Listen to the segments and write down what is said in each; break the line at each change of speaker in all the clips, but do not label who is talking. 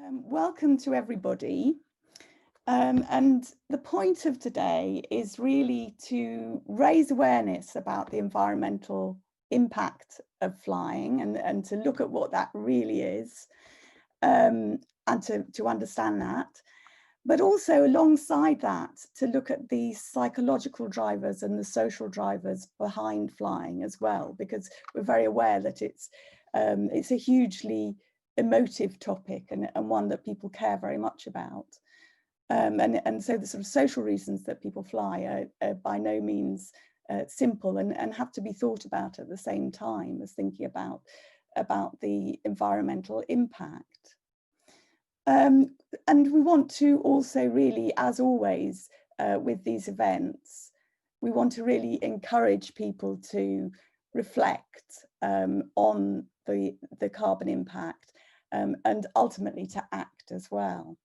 Welcome to everybody. And the point of today is really to raise awareness about the environmental impact of flying and to look at what that really is and to understand that. But also alongside that, to look at the psychological drivers and the social drivers behind flying as well, because we're very aware that it's a hugely emotive topic and one that people care very much about. And so the sort of social reasons that people fly are by no means simple and have to be thought about at the same time as thinking about the environmental impact. And we want to also really, as always, with these events, we want to really encourage people to reflect on the carbon impact and ultimately to act as well.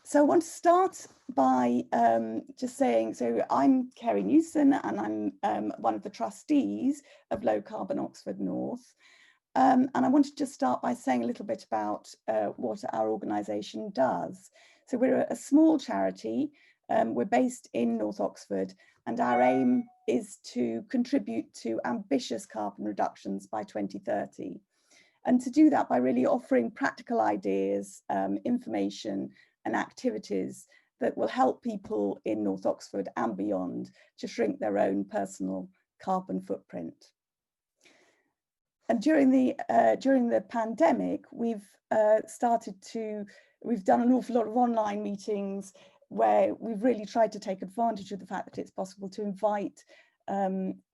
So I want to start by just saying, so I'm Kerry Newson and I'm one of the trustees of Low Carbon Oxford North. And I want to just start by saying a little bit about what our organisation does. So we're a small charity, we're based in North Oxford, and our aim is to contribute to ambitious carbon reductions by 2030. And to do that by really offering practical ideas, information and activities that will help people in North Oxford and beyond to shrink their own personal carbon footprint. And during the pandemic, we've done an awful lot of online meetings where we've really tried to take advantage of the fact that it's possible to invite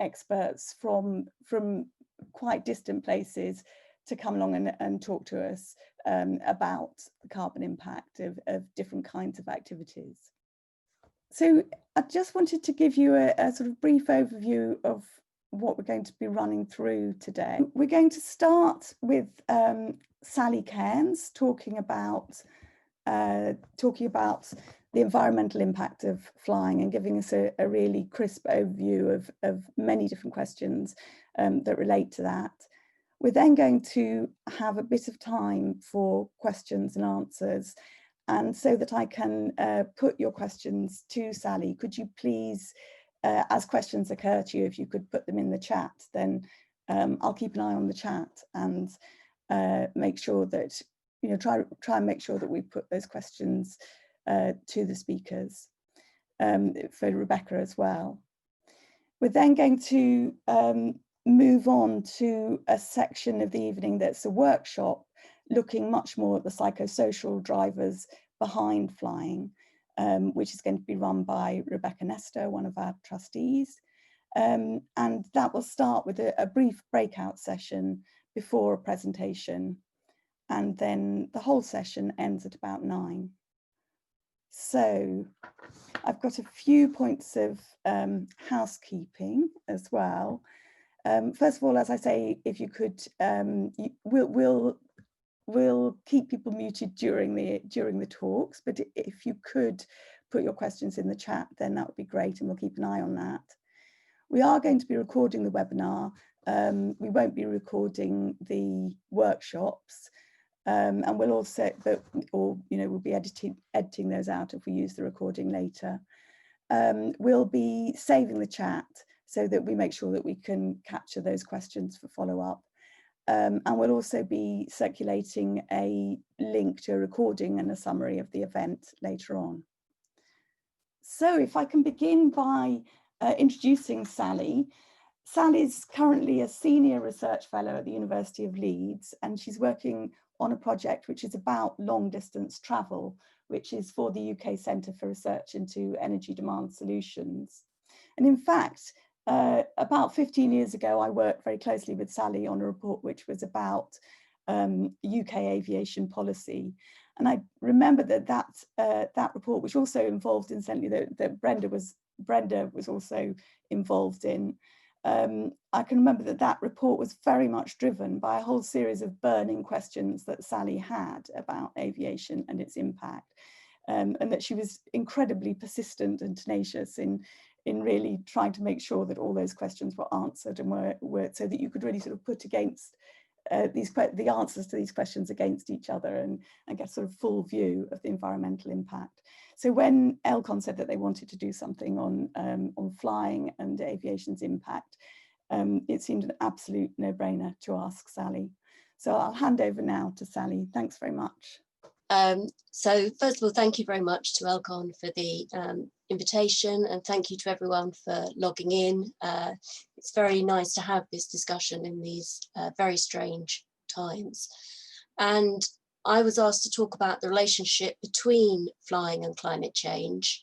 experts from quite distant places to come along and talk to us about the carbon impact of different kinds of activities. So I just wanted to give you a sort of brief overview of what we're going to be running through today. We're going to start with Sally Cairns talking about the environmental impact of flying and giving us a really crisp overview of many different questions that relate to that. We're then going to have a bit of time for questions and answers. And so that I can put your questions to Sally, could you please, as questions occur to you, if you could put them in the chat, then I'll keep an eye on the chat and make sure that, you know, try and make sure that we put those questions to the speakers, for Rebecca as well. We're then going to move on to a section of the evening that's a workshop looking much more at the psychosocial drivers behind flying, which is going to be run by Rebecca Nestor, one of our trustees. And that will start with a brief breakout session before a presentation. And then the whole session ends at about 9. So I've got a few points of housekeeping as well. First of all, as I say, if you could, we'll keep people muted during the talks, but if you could put your questions in the chat, then that would be great, and we'll keep an eye on that. We are going to be recording the webinar. We won't be recording the workshops, and we'll also, we'll be editing those out if we use the recording later. We'll be saving the chat so that we make sure that we can capture those questions for follow-up. And we'll also be circulating a link to a recording and a summary of the event later on. So if I can begin by introducing Sally. Sally's currently a senior research fellow at the University of Leeds, and she's working on a project which is about long distance travel, which is for the UK Centre for Research into Energy Demand Solutions. And in fact, about 15 years ago, I worked very closely with Sally on a report which was about UK aviation policy. And I remember that report, which also involved incidentally that Brenda was also involved in. I can remember that report was very much driven by a whole series of burning questions that Sally had about aviation and its impact, and that she was incredibly persistent and tenacious in really trying to make sure that all those questions were answered and were so that you could really sort of put against the answers to these questions against each other and get sort of full view of the environmental impact. So when Elcon said that they wanted to do something on flying and aviation's impact, it seemed an absolute no-brainer to ask Sally. So I'll hand over now to Sally. Thanks very much.
So first of all, thank you very much to Elcon for the invitation, and thank you to everyone for logging in. It's very nice to have this discussion in these very strange times. And I was asked to talk about the relationship between flying and climate change.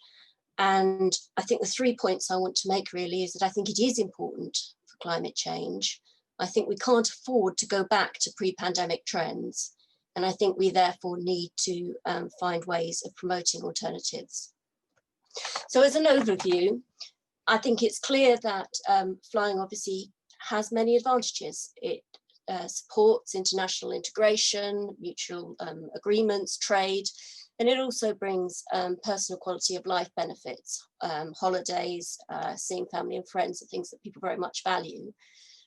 And I think the 3 points I want to make really is that I think it is important for climate change. I think we can't afford to go back to pre-pandemic trends. And I think we therefore need to find ways of promoting alternatives. So as an overview, I think it's clear that flying obviously has many advantages. It supports international integration, mutual agreements, trade, and it also brings personal quality of life benefits, holidays, seeing family and friends are things that people very much value.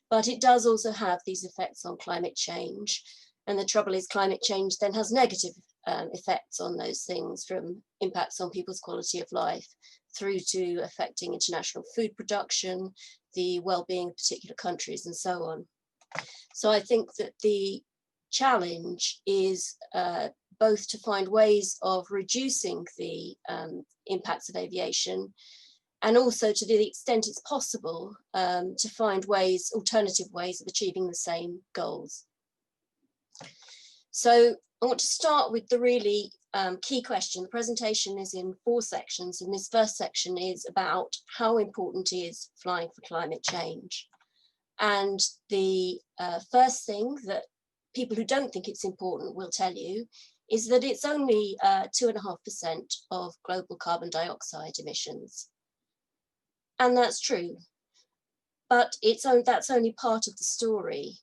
But it does also have these effects on climate change. And the trouble is climate change then has negative effects on those things, from impacts on people's quality of life through to affecting international food production, the well-being of particular countries and so on. So I think that the challenge is both to find ways of reducing the impacts of aviation, and also to the extent it's possible to find ways, alternative ways of achieving the same goals. So I want to start with the really key question. The presentation is in 4 sections, and this first section is about how important is flying for climate change. And the first thing that people who don't think it's important will tell you is that it's only 2.5% of global carbon dioxide emissions. And that's true, but that's only part of the story.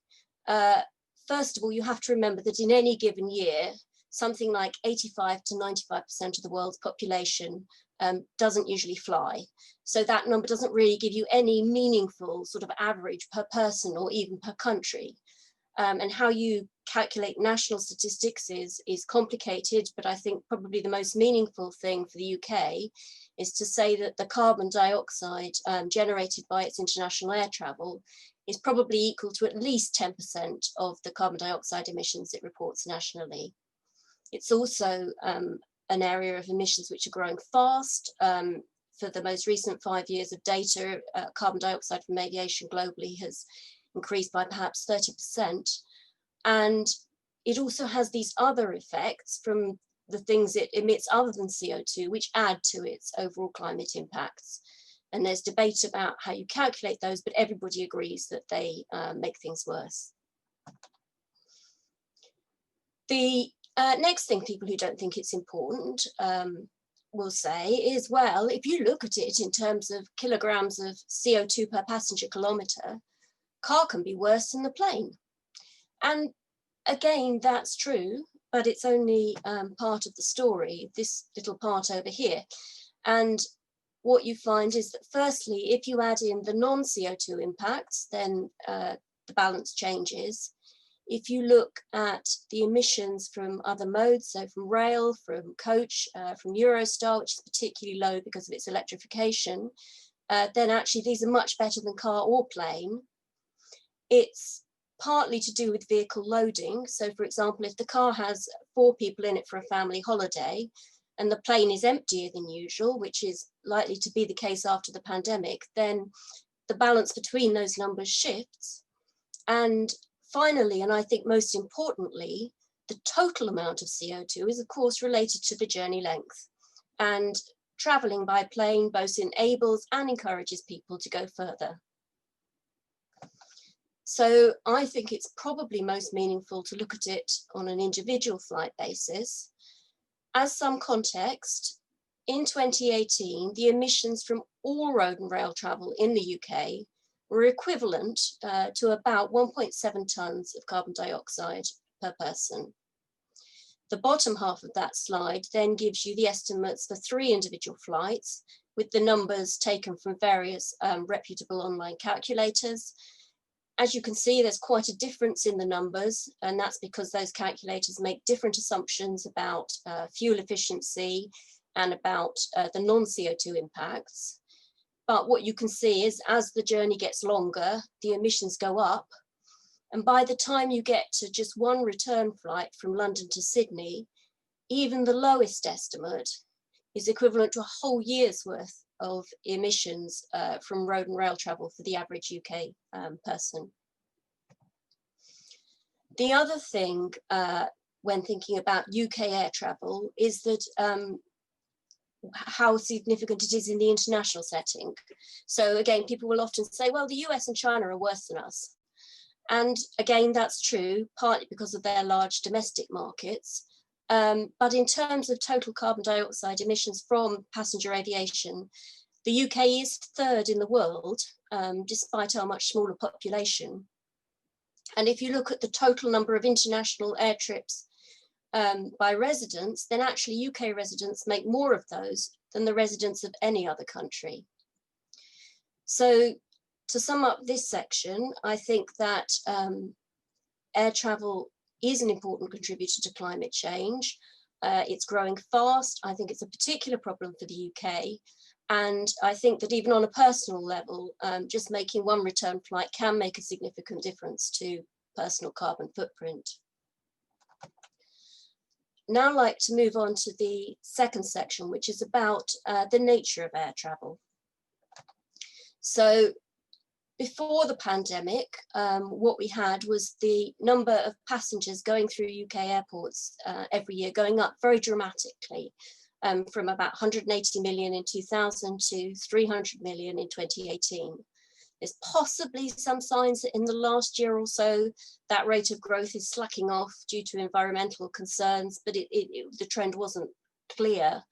First of all, you have to remember that in any given year, something like 85 to 95% of the world's population doesn't usually fly. So that number doesn't really give you any meaningful sort of average per person or even per country. And how you calculate national statistics is complicated, but I think probably the most meaningful thing for the UK is to say that the carbon dioxide generated by its international air travel is probably equal to at least 10% of the carbon dioxide emissions it reports nationally. It's also an area of emissions which are growing fast. For the most recent 5 years of data, carbon dioxide from aviation globally has increased by perhaps 30%. And it also has these other effects from the things it emits other than CO2, which add to its overall climate impacts. And there's debate about how you calculate those, but everybody agrees that they make things worse. The next thing people who don't think it's important will say is, well, if you look at it in terms of kilograms of CO2 per passenger kilometre, car can be worse than the plane. And again, that's true, but it's only part of the story, this little part over here. And what you find is that firstly, if you add in the non-CO2 impacts, then the balance changes. If you look at the emissions from other modes, so from rail, from coach, from Eurostar, which is particularly low because of its electrification, then actually these are much better than car or plane. It's partly to do with vehicle loading. So for example, if the car has 4 people in it for a family holiday, and the plane is emptier than usual, which is likely to be the case after the pandemic, then the balance between those numbers shifts. And finally, and I think most importantly, the total amount of CO2 is of course related to the journey length. And traveling by plane both enables and encourages people to go further. So I think it's probably most meaningful to look at it on an individual flight basis. As some context, in 2018, the emissions from all road and rail travel in the UK were equivalent to about 1.7 tonnes of carbon dioxide per person. The bottom half of that slide then gives you the estimates for 3 individual flights, with the numbers taken from various reputable online calculators. As you can see, there's quite a difference in the numbers, and that's because those calculators make different assumptions about fuel efficiency and about the non-CO2 impacts. But what you can see is as the journey gets longer, the emissions go up. And by the time you get to just one return flight from London to Sydney, even the lowest estimate is equivalent to a whole year's worth of emissions from road and rail travel for the average UK person. The other thing when thinking about UK air travel is that how significant it is in the international setting. So again, people will often say, well, the US and China are worse than us. And again, that's true, partly because of their large domestic markets. But in terms of total carbon dioxide emissions from passenger aviation, the UK is third in the world, despite our much smaller population. And if you look at the total number of international air trips by residents, then actually UK residents make more of those than the residents of any other country. So to sum up this section, I think that air travel is an important contributor to climate change. It's growing fast. I think it's a particular problem for the UK. And I think that even on a personal level, just making one return flight can make a significant difference to personal carbon footprint. Now I'd like to move on to the second section, which is about the nature of air travel. So before the pandemic, what we had was the number of passengers going through UK airports every year going up very dramatically, from about 180 million in 2000 to 300 million in 2018. There's possibly some signs that in the last year or so, that rate of growth is slacking off due to environmental concerns, but the trend wasn't clear.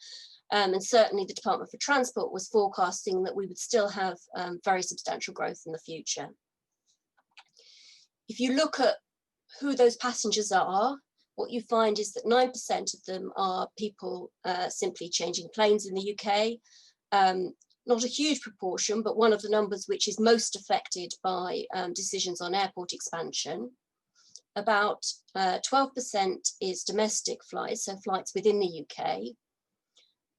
And certainly the Department for Transport was forecasting that we would still have very substantial growth in the future. If you look at who those passengers are, what you find is that 9% of them are people simply changing planes in the UK. Not a huge proportion, but one of the numbers which is most affected by decisions on airport expansion. About 12% is domestic flights, so flights within the UK.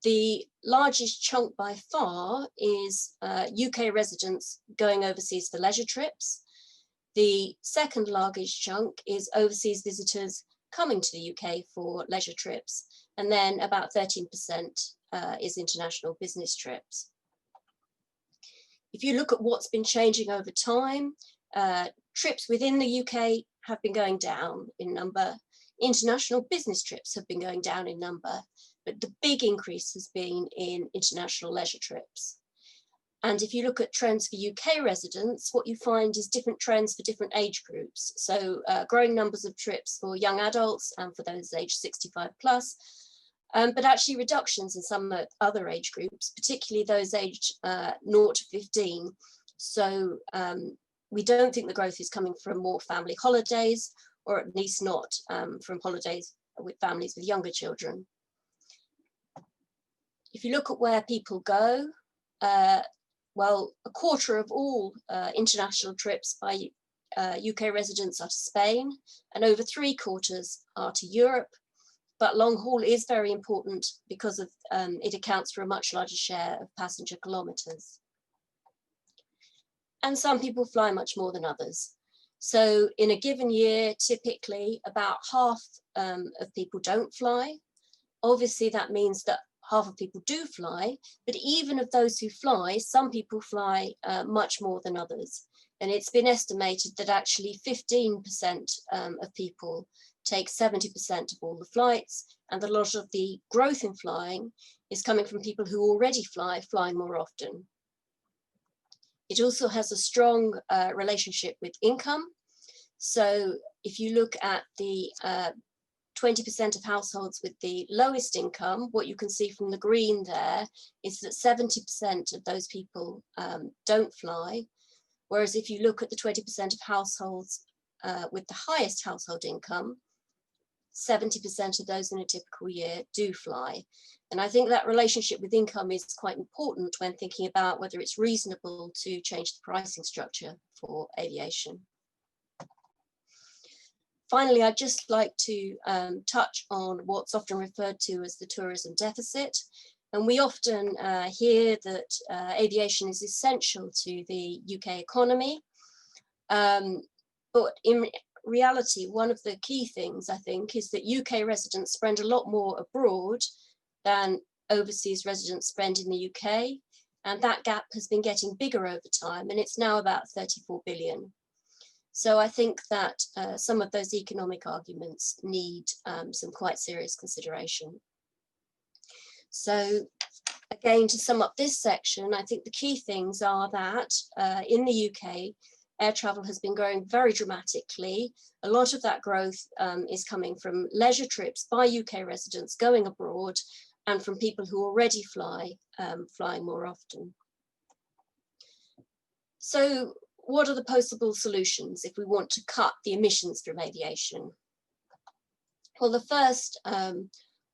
The largest chunk by far is UK residents going overseas for leisure trips. The second largest chunk is overseas visitors coming to the UK for leisure trips. And then about 13% is international business trips. If you look at what's been changing over time, trips within the UK have been going down in number. International business trips have been going down in number, but the big increase has been in international leisure trips. And if you look at trends for UK residents, what you find is different trends for different age groups. So growing numbers of trips for young adults and for those aged 65 plus, but actually reductions in some other age groups, particularly those aged 0 to 15. So we don't think the growth is coming from more family holidays, or at least not from holidays with families with younger children. If you look at where people go, well, a quarter of all international trips by UK residents are to Spain, and over 3/4 are to Europe. But long haul is very important because of it accounts for a much larger share of passenger kilometres. And some people fly much more than others. So in a given year, typically about half of people don't fly. Obviously, that means that half of people do fly, but even of those who fly, some people fly much more than others. And it's been estimated that actually 15% of people take 70% of all the flights, and a lot of the growth in flying is coming from people who already fly, flying more often. It also has a strong relationship with income. So if you look at the 20% of households with the lowest income, what you can see from the green there is that 70% of those people don't fly. Whereas if you look at the 20% of households with the highest household income, 70% of those in a typical year do fly. And I think that relationship with income is quite important when thinking about whether it's reasonable to change the pricing structure for aviation. Finally, I'd just like to touch on what's often referred to as the tourism deficit. And we often hear that aviation is essential to the UK economy. But in reality, one of the key things, I think, is that UK residents spend a lot more abroad than overseas residents spend in the UK. And that gap has been getting bigger over time, and it's now about 34 billion. So I think that some of those economic arguments need some quite serious consideration. So again, to sum up this section, I think the key things are that in the UK, air travel has been growing very dramatically. A lot of that growth is coming from leisure trips by UK residents going abroad and from people who already fly, flying more often. So what are the possible solutions if we want to cut the emissions from aviation? Well, the first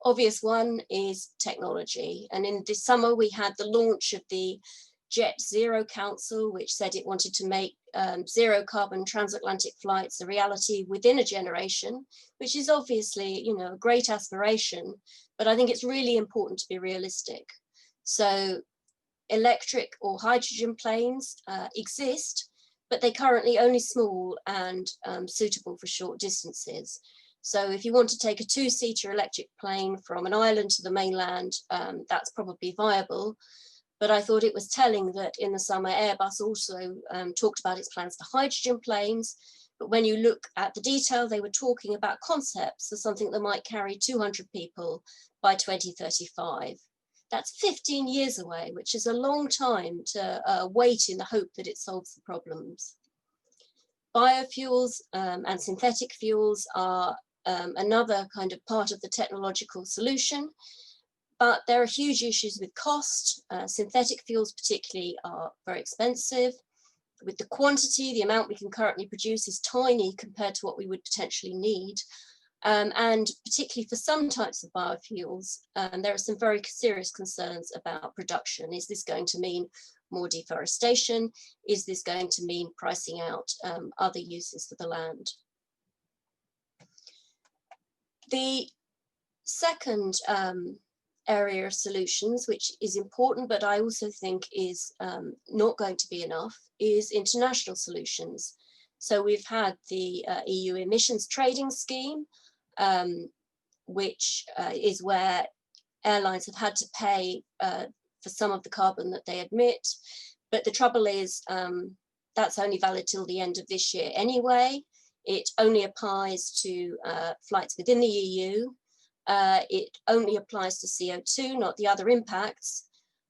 obvious one is technology. And in this summer, we had the launch of the Jet Zero Council, which said it wanted to make zero carbon transatlantic flights a reality within a generation, which is obviously, you know, a great aspiration, but I think it's really important to be realistic. So electric or hydrogen planes exist, but they're currently only small and suitable for short distances. So if you want to take a two-seater electric plane from an island to the mainland, that's probably viable. But I thought it was telling that in the summer, Airbus also talked about its plans for hydrogen planes. But when you look at the detail, they were talking about concepts of something that might carry 200 people by 2035. That's 15 years away, which is a long time to wait in the hope that it solves the problems. Biofuels and synthetic fuels are another kind of part of the technological solution. But there are huge issues with cost. Synthetic fuels particularly are very expensive. With the quantity, the amount we can currently produce is tiny compared to what we would potentially need. And particularly for some types of biofuels, there are some very serious concerns about production. Is this going to mean more deforestation? Is this going to mean pricing out other uses for the land? The second area of solutions, which is important, but I also think is not going to be enough, is international solutions. So we've had the EU emissions trading scheme, which is where airlines have had to pay for some of the carbon that they emit. But the trouble is that's only valid till the end of this year anyway. It only applies to flights within the EU. It only applies to CO2, not the other impacts.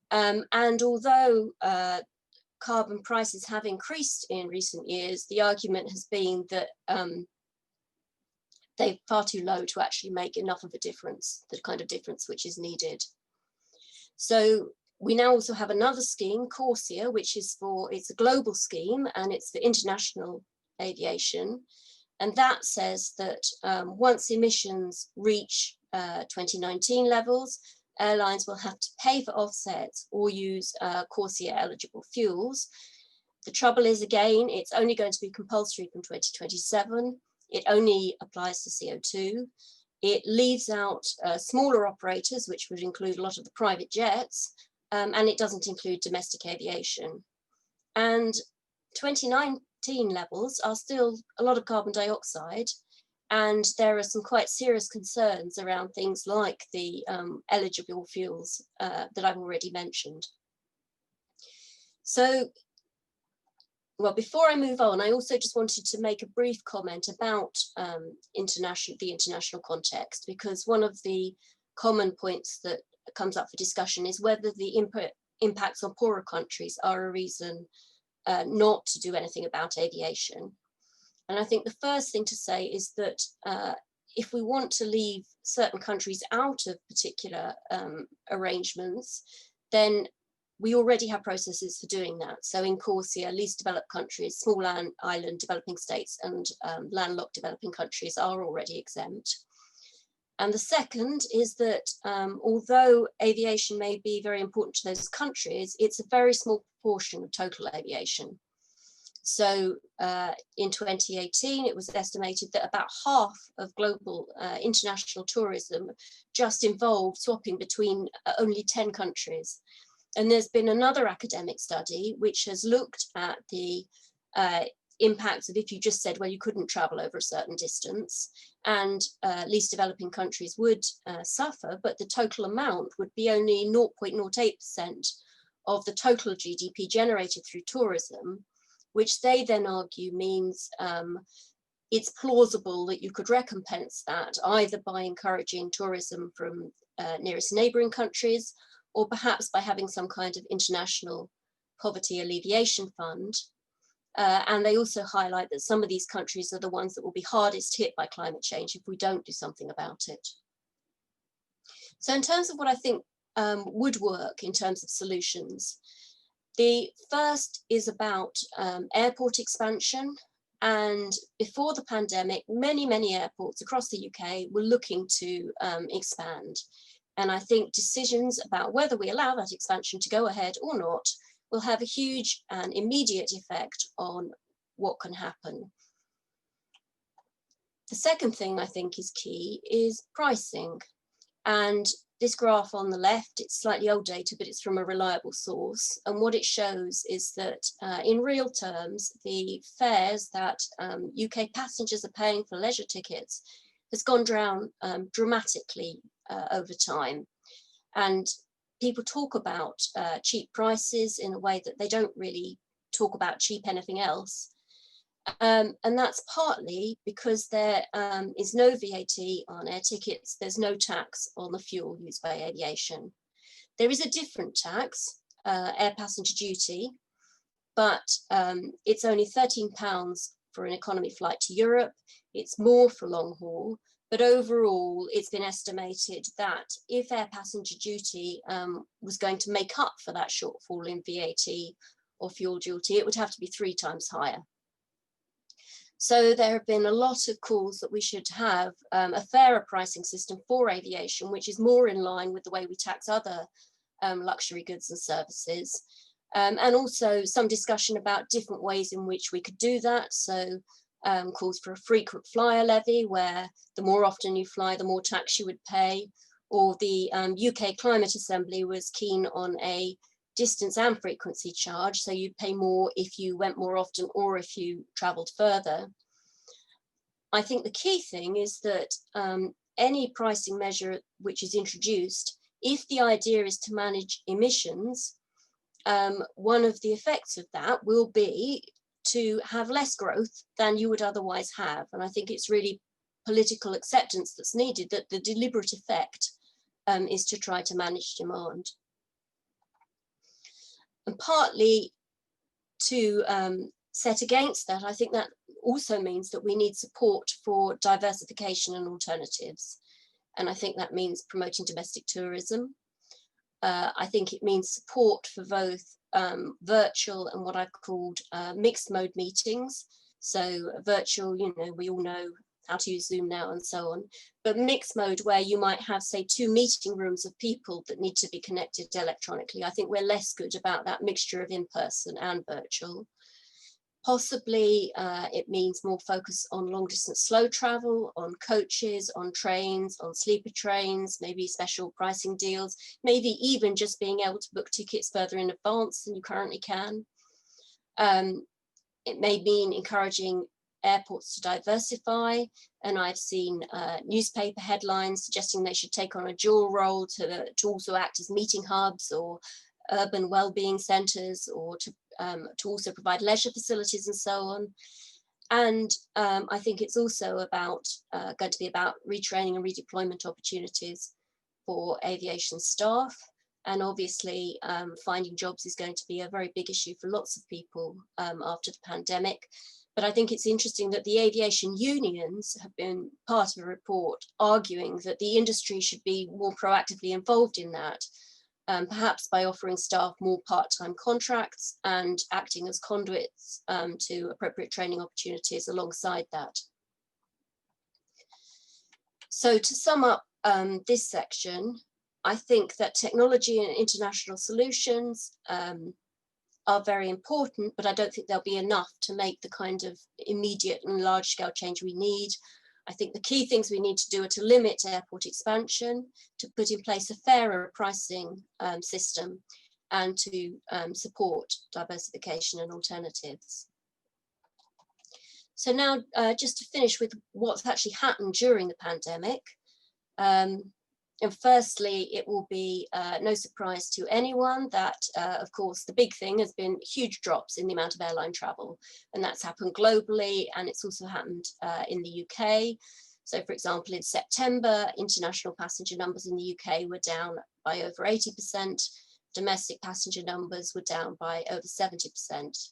And although carbon prices have increased in recent years, the argument has been that they're far too low to actually make enough of a difference, the kind of difference which is needed. So we now also have another scheme, CORSIA, which is it's a global scheme and it's for international aviation. And that says that once emissions reach 2019 levels, airlines will have to pay for offsets or use CORSIA eligible fuels. The trouble is, again, it's only going to be compulsory from 2027. It only applies to CO2. It leaves out smaller operators, which would include a lot of the private jets, and it doesn't include domestic aviation. And 2019 levels are still a lot of carbon dioxide, and there are some quite serious concerns around things like the eligible fuels that I've already mentioned. So, well, before I move on, I also just wanted to make a brief comment about the international context, because one of the common points that comes up for discussion is whether the impacts on poorer countries are a reason not to do anything about aviation. And I think the first thing to say is that if we want to leave certain countries out of particular arrangements, then we already have processes for doing that. So in CORSIA, least developed countries, small island developing states and landlocked developing countries are already exempt. And the second is that although aviation may be very important to those countries, it's a very small proportion of total aviation. So in 2018, it was estimated that about half of global international tourism just involved swapping between only 10 countries. And there's been another academic study which has looked at the impacts of if you just said, well, you couldn't travel over a certain distance, and least developing countries would suffer, but the total amount would be only 0.08% of the total GDP generated through tourism, which they then argue means it's plausible that you could recompense that either by encouraging tourism from nearest neighbouring countries, or perhaps by having some kind of international poverty alleviation fund. And they also highlight that some of these countries are the ones that will be hardest hit by climate change if we don't do something about it. So in terms of what I think would work in terms of solutions, the first is about airport expansion. And before the pandemic, many airports across the UK were looking to expand. And I think decisions about whether we allow that expansion to go ahead or not will have a huge and immediate effect on what can happen. The second thing I think is key is pricing. And this graph on the left, it's slightly old data, but it's from a reliable source. And what it shows is that in real terms, the fares that UK passengers are paying for leisure tickets has gone down dramatically over time. And people talk about cheap prices in a way that they don't really talk about cheap anything else. And that's partly because there is no VAT on air tickets. There's no tax on the fuel used by aviation. There is a different tax, air passenger duty, but it's only £13 for an economy flight to Europe. It's more for long haul, but overall it's been estimated that if air passenger duty was going to make up for that shortfall in VAT or fuel duty, it would have to be 3 times higher. So there have been a lot of calls that we should have a fairer pricing system for aviation, which is more in line with the way we tax other luxury goods and services. And also some discussion about different ways in which we could do that. So calls for a frequent flyer levy, where the more often you fly, the more tax you would pay. Or the UK Climate Assembly was keen on a distance and frequency charge, so you'd pay more if you went more often or if you travelled further. I think the key thing is that any pricing measure which is introduced, if the idea is to manage emissions, one of the effects of that will be to have less growth than you would otherwise have. And I think it's really political acceptance that's needed, that the deliberate effect is to try to manage demand. And partly to set against that, I think that also means that we need support for diversification and alternatives. And I think that means promoting domestic tourism. I think it means support for both virtual and what I've called mixed mode meetings. So virtual, you know, we all know how to use Zoom now and so on, but mixed mode where you might have, say, 2 meeting rooms of people that need to be connected electronically. I think we're less good about that mixture of in-person and virtual. Possibly it means more focus on long distance slow travel, on coaches, on trains, on sleeper trains, maybe special pricing deals, maybe even just being able to book tickets further in advance than you currently can. It may mean encouraging airports to diversify, and I've seen newspaper headlines suggesting they should take on a dual role to also act as meeting hubs or urban well-being centres, or to also provide leisure facilities and so on. And I think it's also about going to be about retraining and redeployment opportunities for aviation staff. And obviously finding jobs is going to be a very big issue for lots of people after the pandemic. But I think it's interesting that the aviation unions have been part of a report arguing that the industry should be more proactively involved in that, perhaps by offering staff more part-time contracts and acting as conduits to appropriate training opportunities alongside that. So to sum up this section, I think that technology and international solutions are very important, but I don't think they'll be enough to make the kind of immediate and large scale change we need. I think the key things we need to do are to limit airport expansion, to put in place a fairer pricing system, and to support diversification and alternatives. So now just to finish with what's actually happened during the pandemic. And firstly, it will be no surprise to anyone that, of course, the big thing has been huge drops in the amount of airline travel. And that's happened globally, and it's also happened in the UK. So, for example, in September, international passenger numbers in the UK were down by over 80%. Domestic passenger numbers were down by over 70%.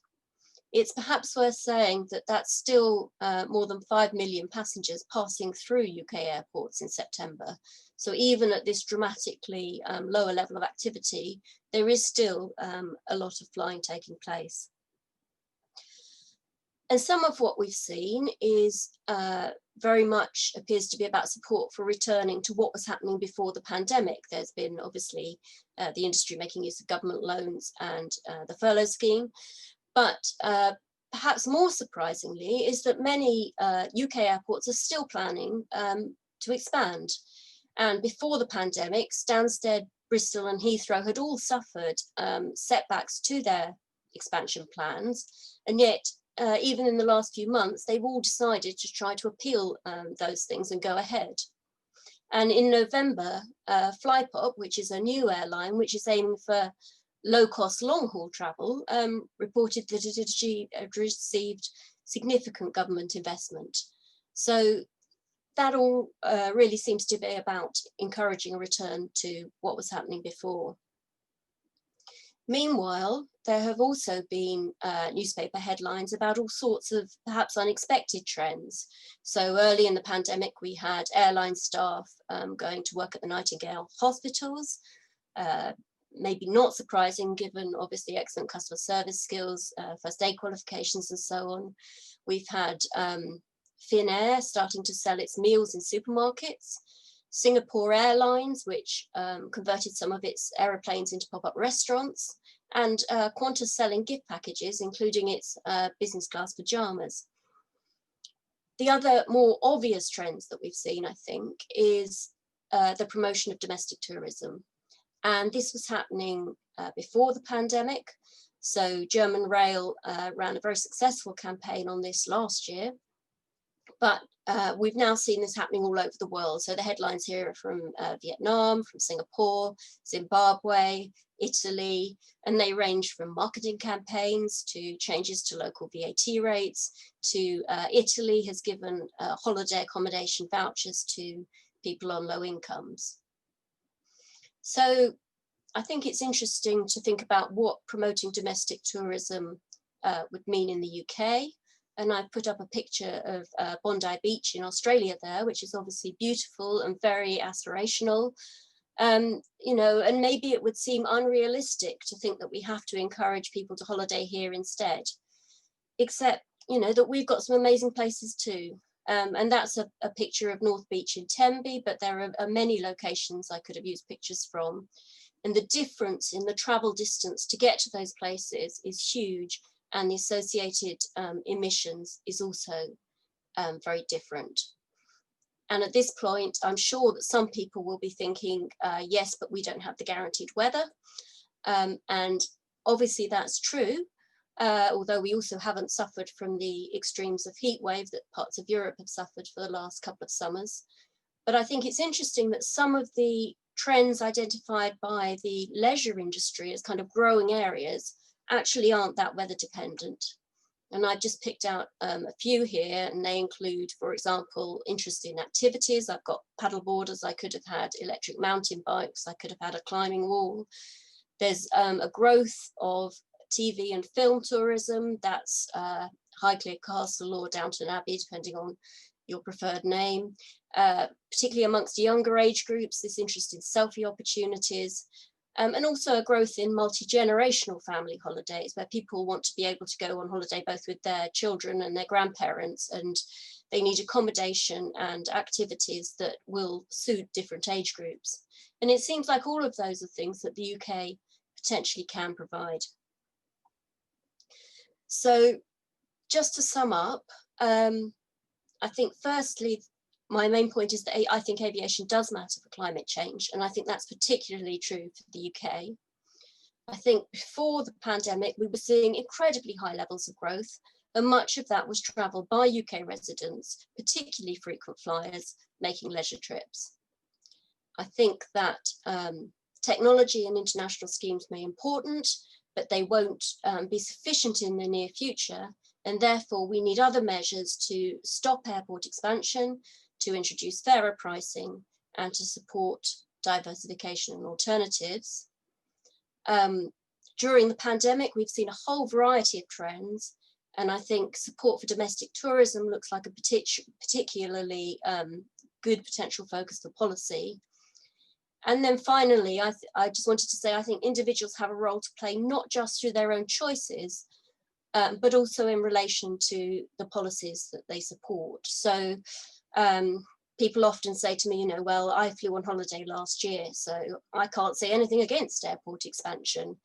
It's perhaps worth saying that that's still more than 5 million passengers passing through UK airports in September. So even at this dramatically lower level of activity, there is still a lot of flying taking place. And some of what we've seen is very much appears to be about support for returning to what was happening before the pandemic. There's been obviously the industry making use of government loans and the furlough scheme. But perhaps more surprisingly is that many UK airports are still planning to expand. And before the pandemic, Stansted, Bristol and Heathrow had all suffered setbacks to their expansion plans. And yet, even in the last few months, they've all decided to try to appeal those things and go ahead. And in November, Flypop, which is a new airline, which is aiming for low-cost long-haul travel, reported that it had received significant government investment. So that all really seems to be about encouraging a return to what was happening before. Meanwhile, there have also been newspaper headlines about all sorts of perhaps unexpected trends. So early in the pandemic, we had airline staff going to work at the Nightingale hospitals. Maybe not surprising given obviously excellent customer service skills, first aid qualifications and so on. We've had Finnair starting to sell its meals in supermarkets, Singapore Airlines, which converted some of its aeroplanes into pop-up restaurants, and Qantas selling gift packages, including its business class pajamas. The other more obvious trends that we've seen, I think, is the promotion of domestic tourism. And this was happening before the pandemic. So German Rail ran a very successful campaign on this last year, but we've now seen this happening all over the world. So the headlines here are from Vietnam, from Singapore, Zimbabwe, Italy, and they range from marketing campaigns to changes to local VAT rates, to Italy has given holiday accommodation vouchers to people on low incomes. So I think it's interesting to think about what promoting domestic tourism would mean in the UK. And I've put up a picture of Bondi Beach in Australia there, which is obviously beautiful and very aspirational. You know, and maybe it would seem unrealistic to think that we have to encourage people to holiday here instead, except, you know, that we've got some amazing places too. And that's a picture of North Beach in Tenby, but there are many locations I could have used pictures from. And the difference in the travel distance to get to those places is huge. And the associated emissions is also very different. And at this point, I'm sure that some people will be thinking, yes, but we don't have the guaranteed weather. And obviously that's true. Although we also haven't suffered from the extremes of heat wave that parts of Europe have suffered for the last couple of summers. But I think it's interesting that some of the trends identified by the leisure industry as kind of growing areas actually aren't that weather dependent. And I've just picked out a few here, and they include, for example, interest in activities. I've got paddle boarders, I could have had electric mountain bikes, I could have had a climbing wall. There's a growth of TV and film tourism, that's Highclere Castle or Downton Abbey, depending on your preferred name. Particularly amongst younger age groups, this interest in selfie opportunities, and also a growth in multi-generational family holidays, where people want to be able to go on holiday both with their children and their grandparents, and they need accommodation and activities that will suit different age groups. And it seems like all of those are things that the UK potentially can provide. So just to sum up, I think firstly, my main point is that I think aviation does matter for climate change, and I think that's particularly true for the UK. I think before the pandemic, we were seeing incredibly high levels of growth, and much of that was travel by UK residents, particularly frequent flyers, making leisure trips. I think that technology and international schemes may be important, but they won't be sufficient in the near future. And therefore, we need other measures to stop airport expansion, to introduce fairer pricing, and to support diversification and alternatives. During the pandemic, we've seen a whole variety of trends, and I think support for domestic tourism looks like a particularly good potential focus for policy. And then finally, I just wanted to say, I think individuals have a role to play, not just through their own choices, but also in relation to the policies that they support. So people often say to me, well, I flew on holiday last year, so I can't say anything against airport expansion.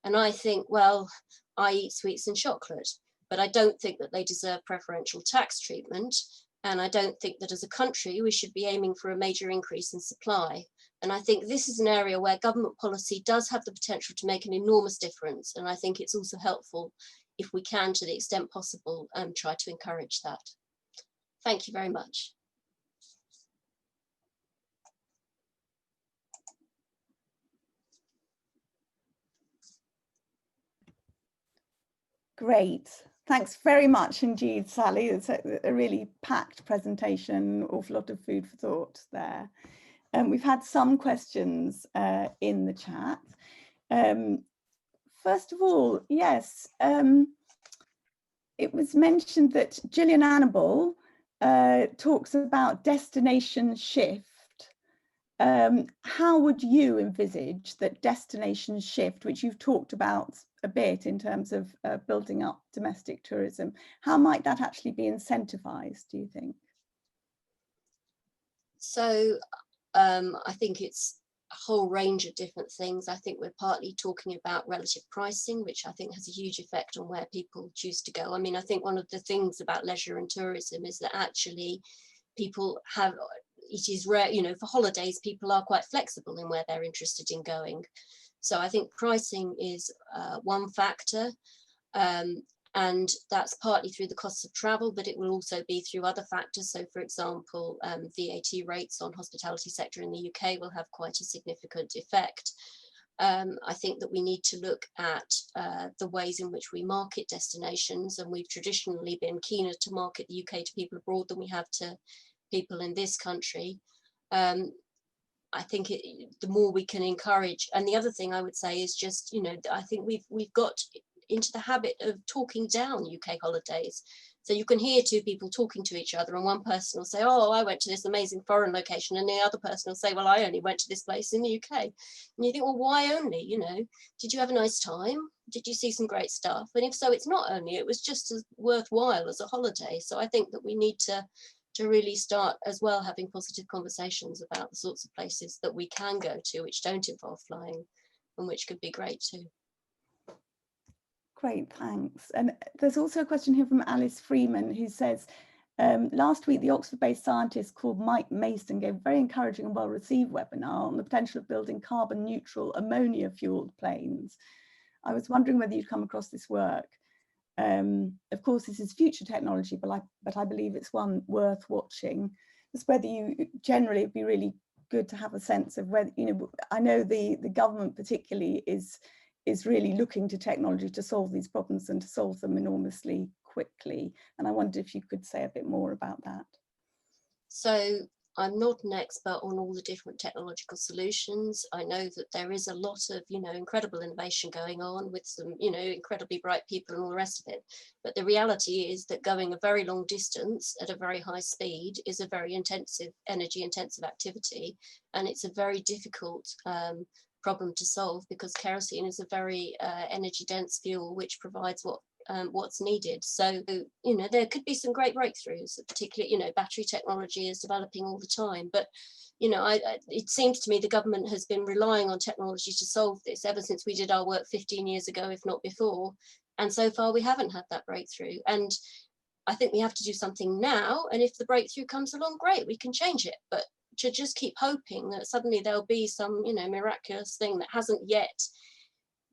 And I think, well, I eat sweets and chocolate, but I don't think that they deserve preferential tax treatment. And I don't think that as a country, we should be aiming for a major increase in supply. And I think this is an area where government policy does have the potential to make an enormous difference. And I think it's also helpful if we can, to the extent possible, try to encourage that. Thank you very much.
Great. Thanks very much indeed, Sally. It's a really packed presentation, awful lot of food for thought there. We've had some questions in the chat. First of all, yes, it was mentioned that Gillian Annable talks about destination shift. How would you envisage that destination shift, which you've talked about a bit in terms of building up domestic tourism, how might that actually be incentivized, do you think?
So I think it's a whole range of different things. I think we're partly talking about relative pricing, which I think has a huge effect on where people choose to go. I mean, I think one of the things about leisure and tourism is that actually people have, it is rare, for holidays, people are quite flexible in where they're interested in going. So I think pricing is one factor. And that's partly through the costs of travel, but it will also be through other factors. So for example, VAT rates on hospitality sector in the UK will have quite a significant effect. I think that we need to look at the ways in which we market destinations, and we've traditionally been keener to market the UK to people abroad than we have to people in this country. I think the more we can encourage, and the other thing I would say is just, I think we've got into the habit of talking down UK holidays. So you can hear two people talking to each other, and one person will say, oh, I went to this amazing foreign location, and the other person will say, well, I only went to this place in the UK. And you think, well, why only? Did you have a nice time? Did you see some great stuff? And if so, it's not only, it was just as worthwhile as a holiday. So I think that we need to really start as well having positive conversations about the sorts of places that we can go to which don't involve flying, and which could be great too.
Great, thanks. And there's also a question here from Alice Freeman, who says, last week the Oxford-based scientist called Mike Mason gave a very encouraging and well-received webinar on the potential of building carbon neutral ammonia-fueled planes. I was wondering whether you'd come across this work. Of course, this is future technology, but I believe it's one worth watching. Just whether you generally, it'd be really good to have a sense of whether, I know the government particularly is really looking to technology to solve these problems and to solve them enormously quickly. And I wondered if you could say a bit more about that.
So I'm not an expert on all the different technological solutions. I know that there is a lot of, incredible innovation going on with some, incredibly bright people and all the rest of it. But the reality is that going a very long distance at a very high speed is a very intensive, energy intensive activity. And it's a very difficult problem to solve, because kerosene is a very energy dense fuel which provides what's needed. So there could be some great breakthroughs, particularly battery technology is developing all the time, but it seems to me the government has been relying on technology to solve this ever since we did our work 15 years ago, if not before. And so far we haven't had that breakthrough. And I think we have to do something now. And if the breakthrough comes along, great, we can change it. But to just keep hoping that suddenly there'll be some, you know, miraculous thing that hasn't yet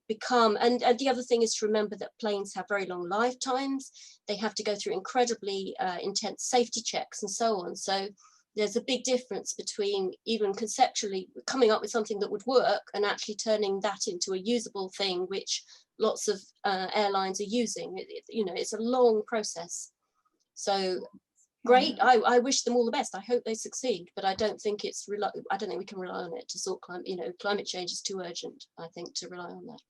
become. And the other thing is to remember that planes have very long lifetimes. They have to go through incredibly intense safety checks and so on. So there's a big difference between even conceptually coming up with something that would work and actually turning that into a usable thing, which lots of airlines are using. You know, it's a long process. So great. I wish them all the best. I hope they succeed, but I don't think I don't think we can rely on it to sort climate. You know, climate change is too urgent, I think, to rely on that.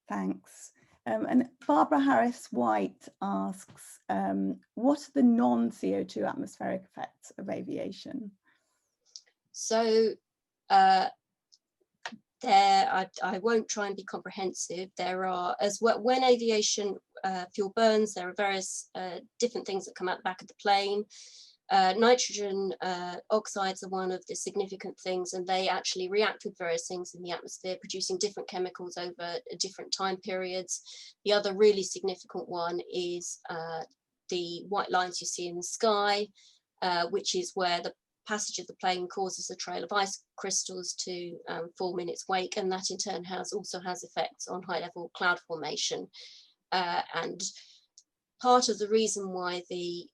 Thanks. And Barbara Harris White asks, what are the non-CO2 atmospheric effects of aviation?
So I won't try and be comprehensive. There are, as well, when aviation fuel burns, there are various different things that come out the back of the plane. Nitrogen oxides are one of the significant things, and they actually react with various things in the atmosphere, producing different chemicals over different time periods. The other really significant one is the white lines you see in the sky, which is where the passage of the plane causes a trail of ice crystals to form in its wake, and that in turn also has effects on high-level cloud formation. And part of the reason why the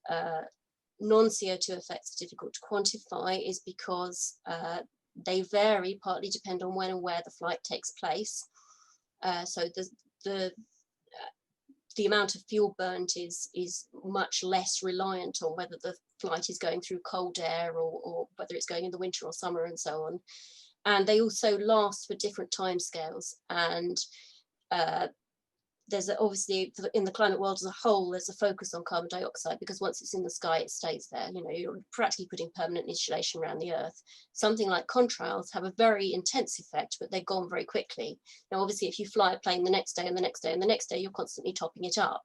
non-CO2 effects are difficult to quantify is because they vary, partly depend on when and where the flight takes place. So the amount of fuel burnt is much less reliant on whether the flight is going through cold air or whether it's going in the winter or summer and so on. And they also last for different timescales. And there's obviously, in the climate world as a whole, there's a focus on carbon dioxide, because once it's in the sky, it stays there. You know, you're practically putting permanent insulation around the Earth. Something like contrails have a very intense effect, but they're gone very quickly. Now, obviously, if you fly a plane the next day and the next day and the next day, you're constantly topping it up.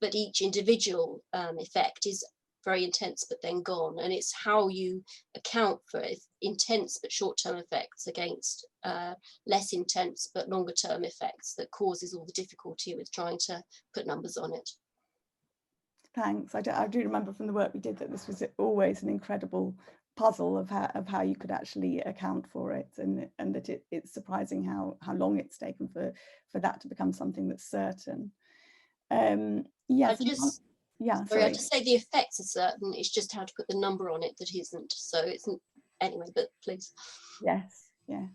But each individual effect is very intense, but then gone. And it's how you account for intense but short-term effects against less intense but longer-term effects that causes all the difficulty with trying to put numbers on it.
Thanks. I do remember from the work we did that this was always an incredible puzzle of how you could actually account for it, and that it's surprising how long it's taken for that to become something that's certain. Yes.
Sorry, I just say the effects are certain. It's just how to put the number on it that isn't. So it's anyway. But please.
Yes. Yes.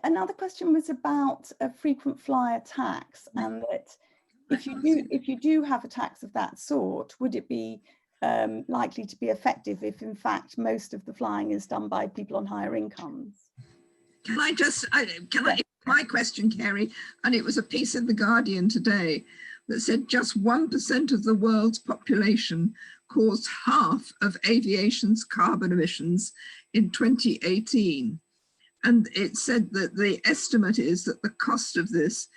Another question was about frequent flyer tax, and that if you do have a tax of that sort, would it be likely to be effective if, in fact, most of the flying is done by people on higher incomes?
Can I? My question, Kerry, and it was a piece in The Guardian today that said just 1% of the world's population caused half of aviation's carbon emissions in 2018. And it said that the estimate is that the cost of this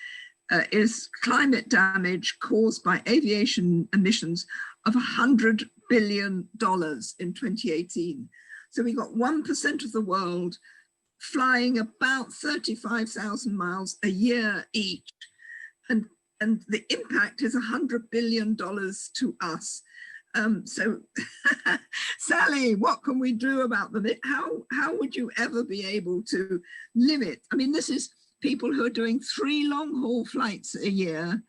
is climate damage caused by aviation emissions of $100 billion in 2018. So we got 1% of the world flying about 35,000 miles a year each. And the impact is $100 billion to us. So, Sally, what can we do about them? How would you ever be able to limit? I mean, this is people who are doing 3 long-haul flights a year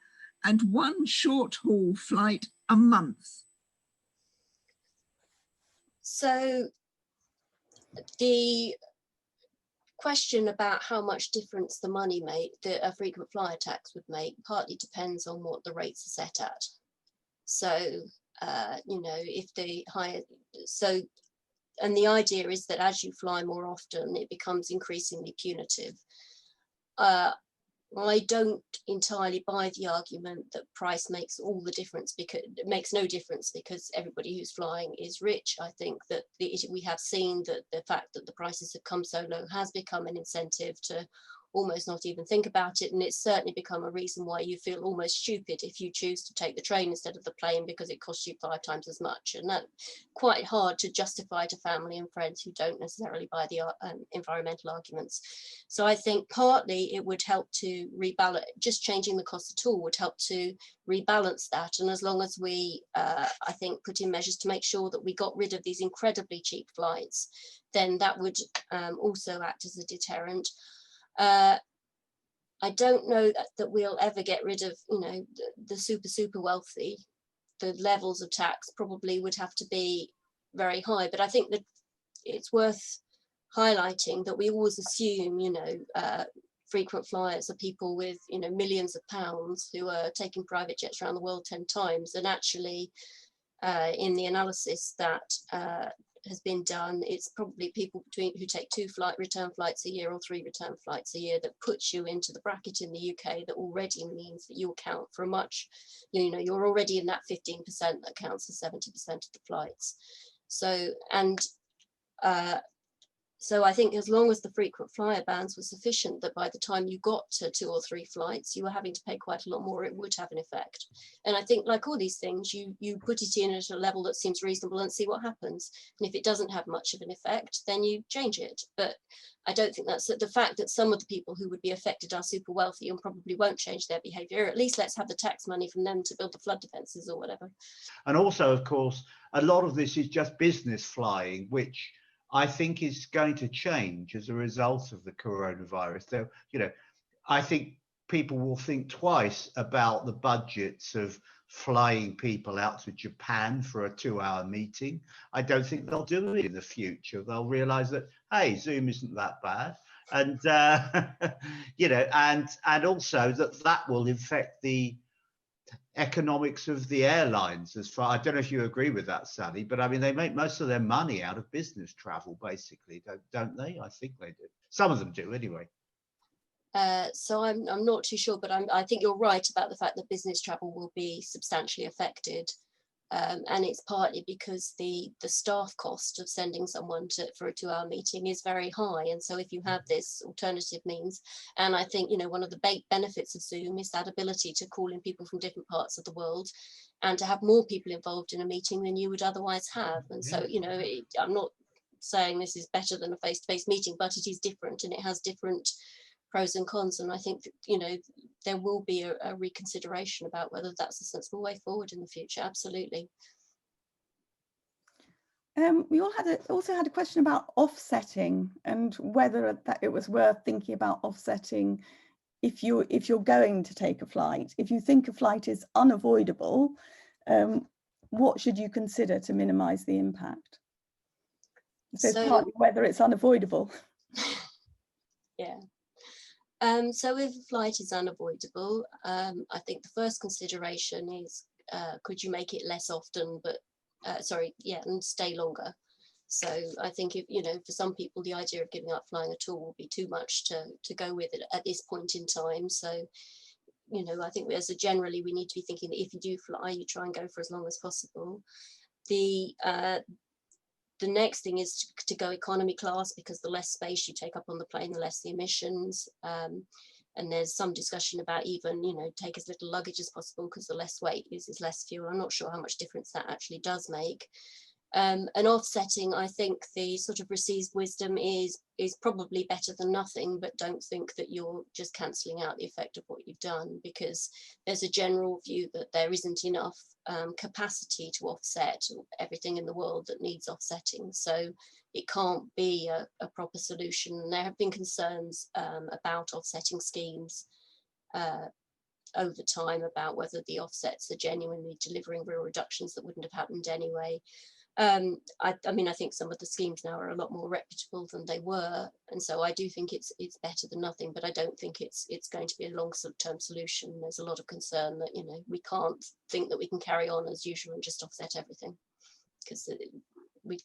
and 1 short-haul flight a month.
So the question about how much difference the money a frequent flyer tax would make partly depends on what the rates are set at. So, you know, if the higher, and the idea is that as you fly more often, it becomes increasingly punitive. I don't entirely buy the argument that price makes all the difference, because it makes no difference because everybody who's flying is rich. I think that we have seen that the fact that the prices have come so low has become an incentive to almost not even think about it. And it's certainly become a reason why you feel almost stupid if you choose to take the train instead of the plane, because it costs you 5 times as much. And that's quite hard to justify to family and friends who don't necessarily buy the environmental arguments. So I think partly it would help to rebalance, just changing the cost at all would help to rebalance that. And as long as we, I think, put in measures to make sure that we got rid of these incredibly cheap flights, then that would also act as a deterrent. I don't know that we'll ever get rid of, you know, the super wealthy. The levels of tax probably would have to be very high, but I think that it's worth highlighting that we always assume, you know, frequent flyers are people with, you know, millions of pounds who are taking private jets around the world 10 times, and actually in the analysis that has been done, it's probably people who take 2 return flights a year or 3 return flights a year that puts you into the bracket in the UK that already means that you account for a much, you know, you're already in that 15% that counts for 70% of the flights. So, and so I think as long as the frequent flyer bans were sufficient, that by the time you got to 2 or 3 flights, you were having to pay quite a lot more, it would have an effect. And I think, like all these things, you put it in at a level that seems reasonable and see what happens. And if it doesn't have much of an effect, then you change it. But I don't think that's the fact that some of the people who would be affected are super wealthy and probably won't change their behaviour. At least let's have the tax money from them to build the flood defences or whatever.
And also, of course, a lot of this is just business flying, which I think is going to change as a result of the coronavirus. So, you know, I think people will think twice about the budgets of flying people out to Japan for a 2-hour meeting. I don't think they'll do it in the future. They'll realize that, hey, Zoom isn't that bad. And, you know, and also that will affect the economics of the airlines. As far, I don't know if you agree with that, Sally, but I mean, they make most of their money out of business travel, basically, don't they? I think they do. Some of them do, anyway.
So I'm not too sure, but I think you're right about the fact that business travel will be substantially affected. And it's partly because the staff cost of sending someone for a 2-hour meeting is very high. And so if you have this alternative means, and I think, you know, one of the big benefits of Zoom is that ability to call in people from different parts of the world and to have more people involved in a meeting than you would otherwise have. And so, you know, I'm not saying this is better than a face-to-face meeting, but it is different and it has different pros and cons. And I think that, you know, there will be a reconsideration about whether that's a sensible way forward in the future. Absolutely.
We also had a question about offsetting and whether that it was worth thinking about offsetting if you're going to take a flight. If you think a flight is unavoidable, what should you consider to minimise the impact? So it's partly whether it's unavoidable.
Yeah. So if a flight is unavoidable, I think the first consideration is, could you make it less often, but and stay longer. So I think, if, you know, for some people, the idea of giving up flying at all will be too much to go with it at this point in time. So, you know, I think generally we need to be thinking that if you do fly, you try and go for as long as possible. The next thing is to go economy class, because the less space you take up on the plane, the less the emissions. And there's some discussion about even, you know, take as little luggage as possible, because the less weight uses less fuel. I'm not sure how much difference that actually does make. And offsetting, I think the sort of received wisdom is probably better than nothing, but don't think that you're just cancelling out the effect of what you've done, because there's a general view that there isn't enough capacity to offset everything in the world that needs offsetting. So it can't be a proper solution. There have been concerns about offsetting schemes over time about whether the offsets are genuinely delivering real reductions that wouldn't have happened anyway. I mean, I think some of the schemes now are a lot more reputable than they were, and so I do think it's better than nothing, but I don't think it's going to be a long-term solution. There's a lot of concern that, you know, we can't think that we can carry on as usual and just offset everything, because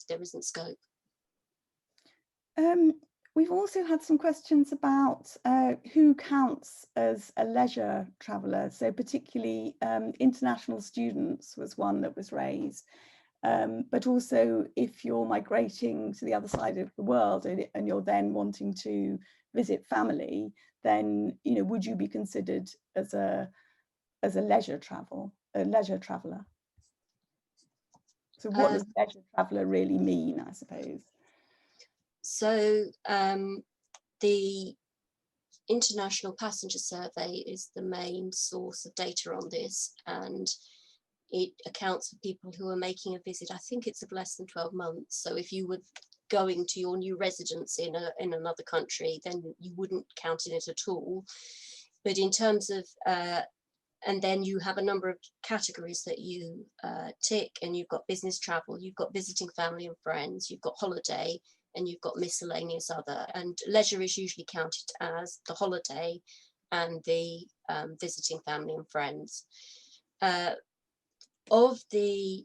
there isn't scope.
We've also had some questions about who counts as a leisure traveller. So particularly international students was one that was raised. But also if you're migrating to the other side of the world and you're then wanting to visit family, then, you know, would you be considered as a leisure traveller? So what does leisure traveller really mean, I suppose?
So the International Passenger Survey is the main source of data on this, and it accounts for people who are making a visit. I think it's of less than 12 months. So if you were going to your new residence in another country, then you wouldn't count in it at all. But in terms of, and then you have a number of categories that you tick, and you've got business travel, you've got visiting family and friends, you've got holiday, and you've got miscellaneous other. And leisure is usually counted as the holiday and the visiting family and friends. Of the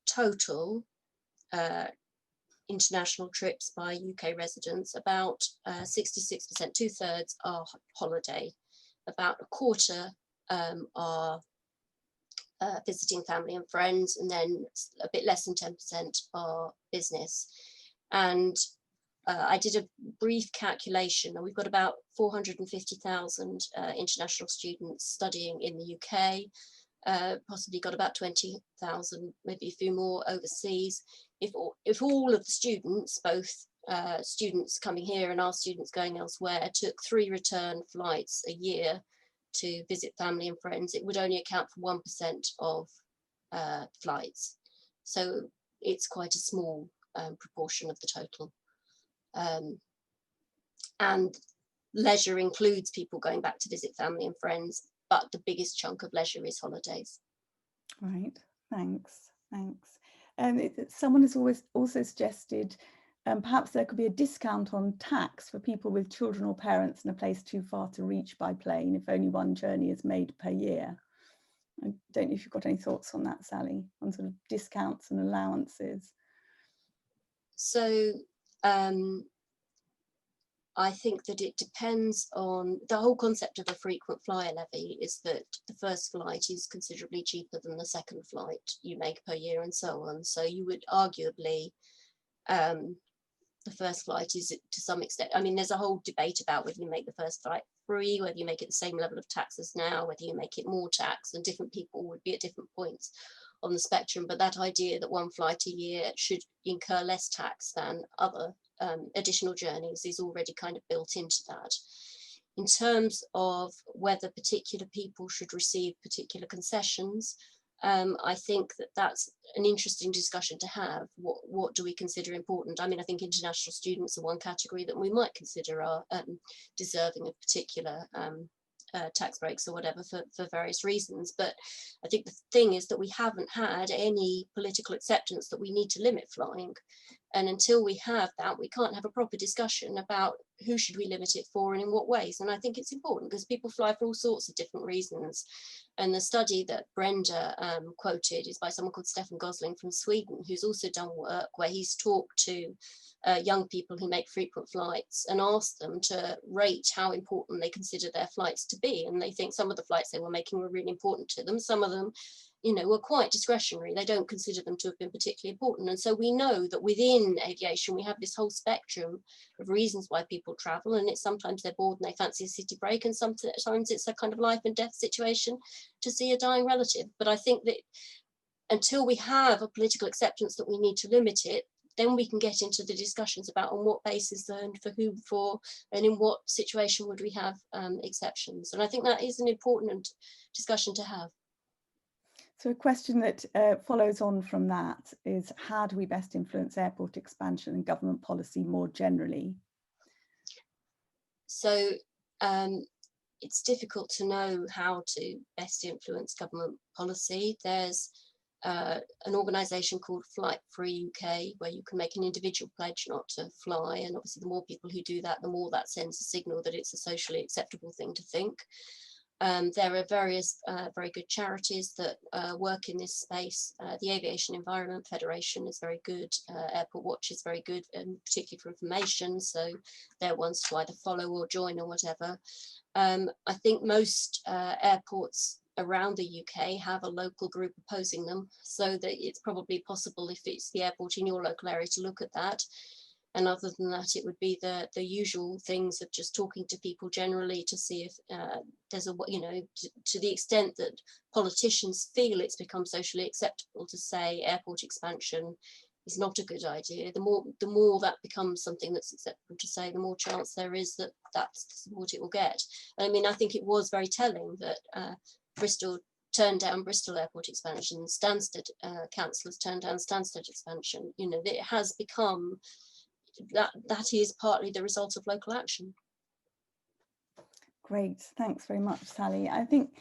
total international trips by UK residents, about 66%, 2/3 are holiday, about a quarter are visiting family and friends, and then a bit less than 10% are business. And I did a brief calculation, and we've got about 450,000 international students studying in the UK, possibly got about 20,000, maybe a few more overseas. If all of the students, both students coming here and our students going elsewhere, took 3 return flights a year to visit family and friends, it would only account for 1% of flights. So it's quite a small proportion of the total. And leisure includes people going back to visit family and friends, but the biggest chunk of leisure is holidays.
Right, thanks. Someone has also suggested perhaps there could be a discount on tax for people with children or parents in a place too far to reach by plane if only one journey is made per year. I don't know if you've got any thoughts on that, Sally, on sort of discounts and allowances.
So I think that it depends on, the whole concept of a frequent flyer levy is that the first flight is considerably cheaper than the second flight you make per year and so on. So you would arguably, the first flight is to some extent, I mean, there's a whole debate about whether you make the first flight free, whether you make it the same level of tax as now, whether you make it more tax, and different people would be at different points on the spectrum. But that idea that one flight a year should incur less tax than other additional journeys is already kind of built into that. In terms of whether particular people should receive particular concessions, I think that that's an interesting discussion to have. What do we consider important? I mean, I think international students are one category that we might consider are deserving of particular tax breaks or whatever for various reasons. But I think the thing is that we haven't had any political acceptance that we need to limit flying. And until we have that, we can't have a proper discussion about who should we limit it for and in what ways. And I think it's important because people fly for all sorts of different reasons. And the study that Brenda quoted is by someone called Stefan Gosling from Sweden, who's also done work where he's talked to young people who make frequent flights and asked them to rate how important they consider their flights to be. And they think some of the flights they were making were really important to them. Some of them, you know, were quite discretionary. They don't consider them to have been particularly important. And so we know that within aviation, we have this whole spectrum of reasons why people travel. And it's sometimes they're bored and they fancy a city break. And sometimes it's a kind of life and death situation to see a dying relative. But I think that until we have a political acceptance that we need to limit it, then we can get into the discussions about on what basis and for whom for, and in what situation would we have exceptions. And I think that is an important discussion to have.
So a question that follows on from that is, how do we best influence airport expansion and government policy more generally?
So it's difficult to know how to best influence government policy. There's an organisation called Flight Free UK, where you can make an individual pledge not to fly. And obviously the more people who do that, the more that sends a signal that it's a socially acceptable thing to think. There are various very good charities that work in this space. The Aviation Environment Federation is very good. Airport Watch is very good, and particularly for information. So they're ones to either follow or join or whatever. I think most airports around the UK have a local group opposing them, so that it's probably possible, if it's the airport in your local area, to look at that. And other than that, it would be the usual things of just talking to people generally to see if there's a, you know, to the extent that politicians feel it's become socially acceptable to say airport expansion is not a good idea, the more that becomes something that's acceptable to say, the more chance there is that that's the support it will get. And I mean, I think it was very telling that Bristol turned down Bristol airport expansion, Stansted councillors turned down Stansted expansion. You know, it has become that is partly the result of local action.
Great, thanks very much, Sally. I think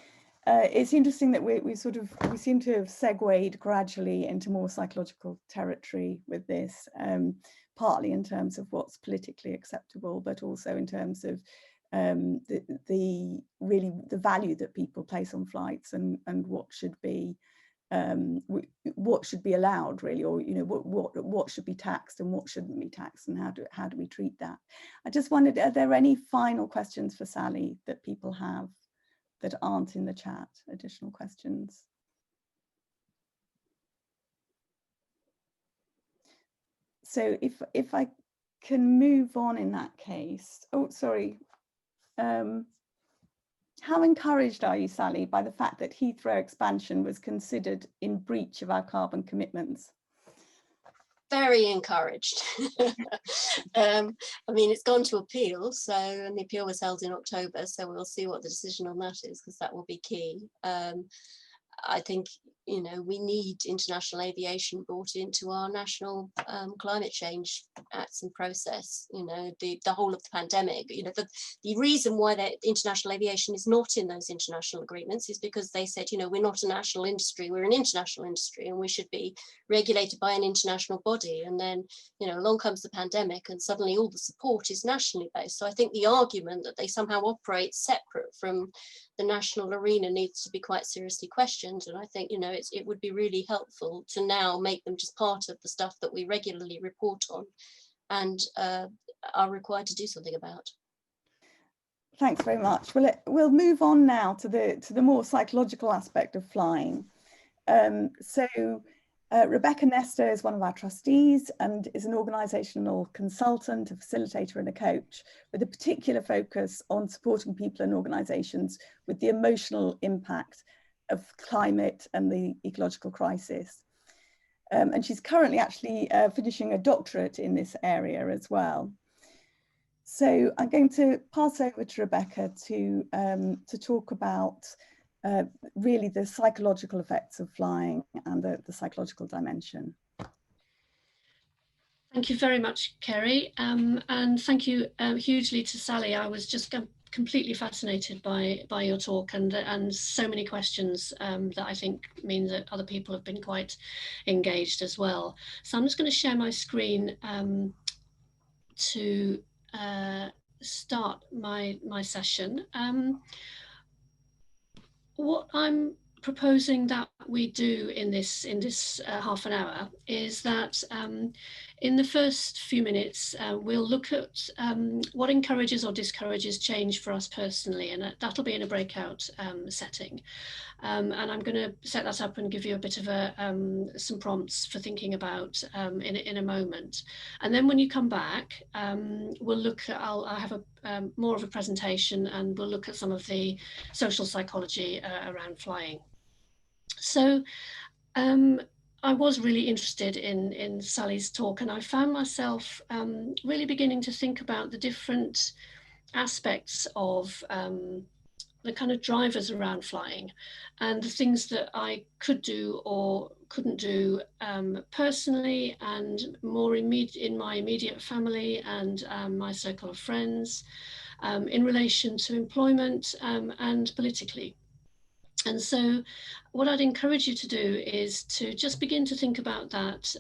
it's interesting that we seem to have segued gradually into more psychological territory with this, partly in terms of what's politically acceptable, but also in terms of the value that people place on flights and what should be allowed, really, or you know, what should be taxed and what shouldn't be taxed, and how do we treat that. I just wondered, are there any final questions for Sally that people have that aren't in the chat? Additional questions? So if I can move on in that case. Oh, sorry. How encouraged are you, Sally, by the fact that Heathrow expansion was considered in breach of our carbon commitments?
Very encouraged. I mean, it's gone to appeal, and the appeal was held in October, so we'll see what the decision on that is, because that will be key. I think, you know, we need international aviation brought into our national climate change acts and process. You know, the whole of the pandemic, you know, the reason why the international aviation is not in those international agreements is because they said, you know, we're not a national industry, we're an international industry, and we should be regulated by an international body. And then, you know, along comes the pandemic and suddenly all the support is nationally based. So I think the argument that they somehow operate separate from the national arena needs to be quite seriously questioned. And I think, you know, it would be really helpful to now make them just part of the stuff that we regularly report on and are required to do something about.
Thanks very much. We'll move on now to the more psychological aspect of flying. Rebecca Nestor is one of our trustees and is an organisational consultant, a facilitator and a coach, with a particular focus on supporting people and organisations with the emotional impact of climate and the ecological crisis. And she's currently actually finishing a doctorate in this area as well. So I'm going to pass over to Rebecca to talk about really the psychological effects of flying and the psychological dimension.
Thank you very much, Kerry, and thank you hugely to Sally. I was just completely fascinated by your talk and so many questions that I think mean that other people have been quite engaged as well. So I'm just going to share my screen to start my session. What I'm proposing that we do in this half an hour is that in the first few minutes we'll look at what encourages or discourages change for us personally, and that'll be in a breakout setting. And I'm going to set that up and give you a bit of some prompts for thinking about in a moment. And then when you come back, we'll look at, I'll have more of a presentation, and we'll look at some of the social psychology around flying. So I was really interested in Sally's talk, and I found myself really beginning to think about the different aspects of the kind of drivers around flying and the things that I could do or couldn't do personally and more in my immediate family and my circle of friends in relation to employment and politically. And so what I'd encourage you to do is to just begin to think about that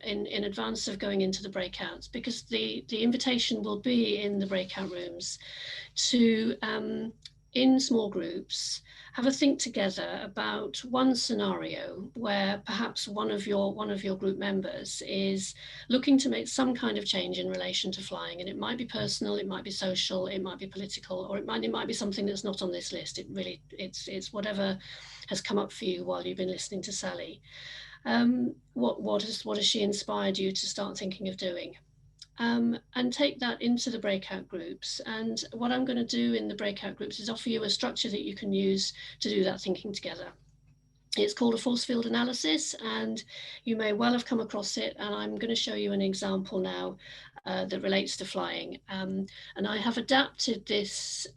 in advance of going into the breakouts, because the invitation will be in the breakout rooms to in small groups, have a think together about one scenario where perhaps one of your group members is looking to make some kind of change in relation to flying, and it might be personal, it might be social, it might be political, or it might be something that's not on this list. It's whatever has come up for you while you've been listening to Sally. What has she inspired you to start thinking of doing? And take that into the breakout groups. And what I'm going to do in the breakout groups is offer you a structure that you can use to do that thinking together. It's called a force field analysis, and you may well have come across it, and I'm going to show you an example now that relates to flying. And I have adapted this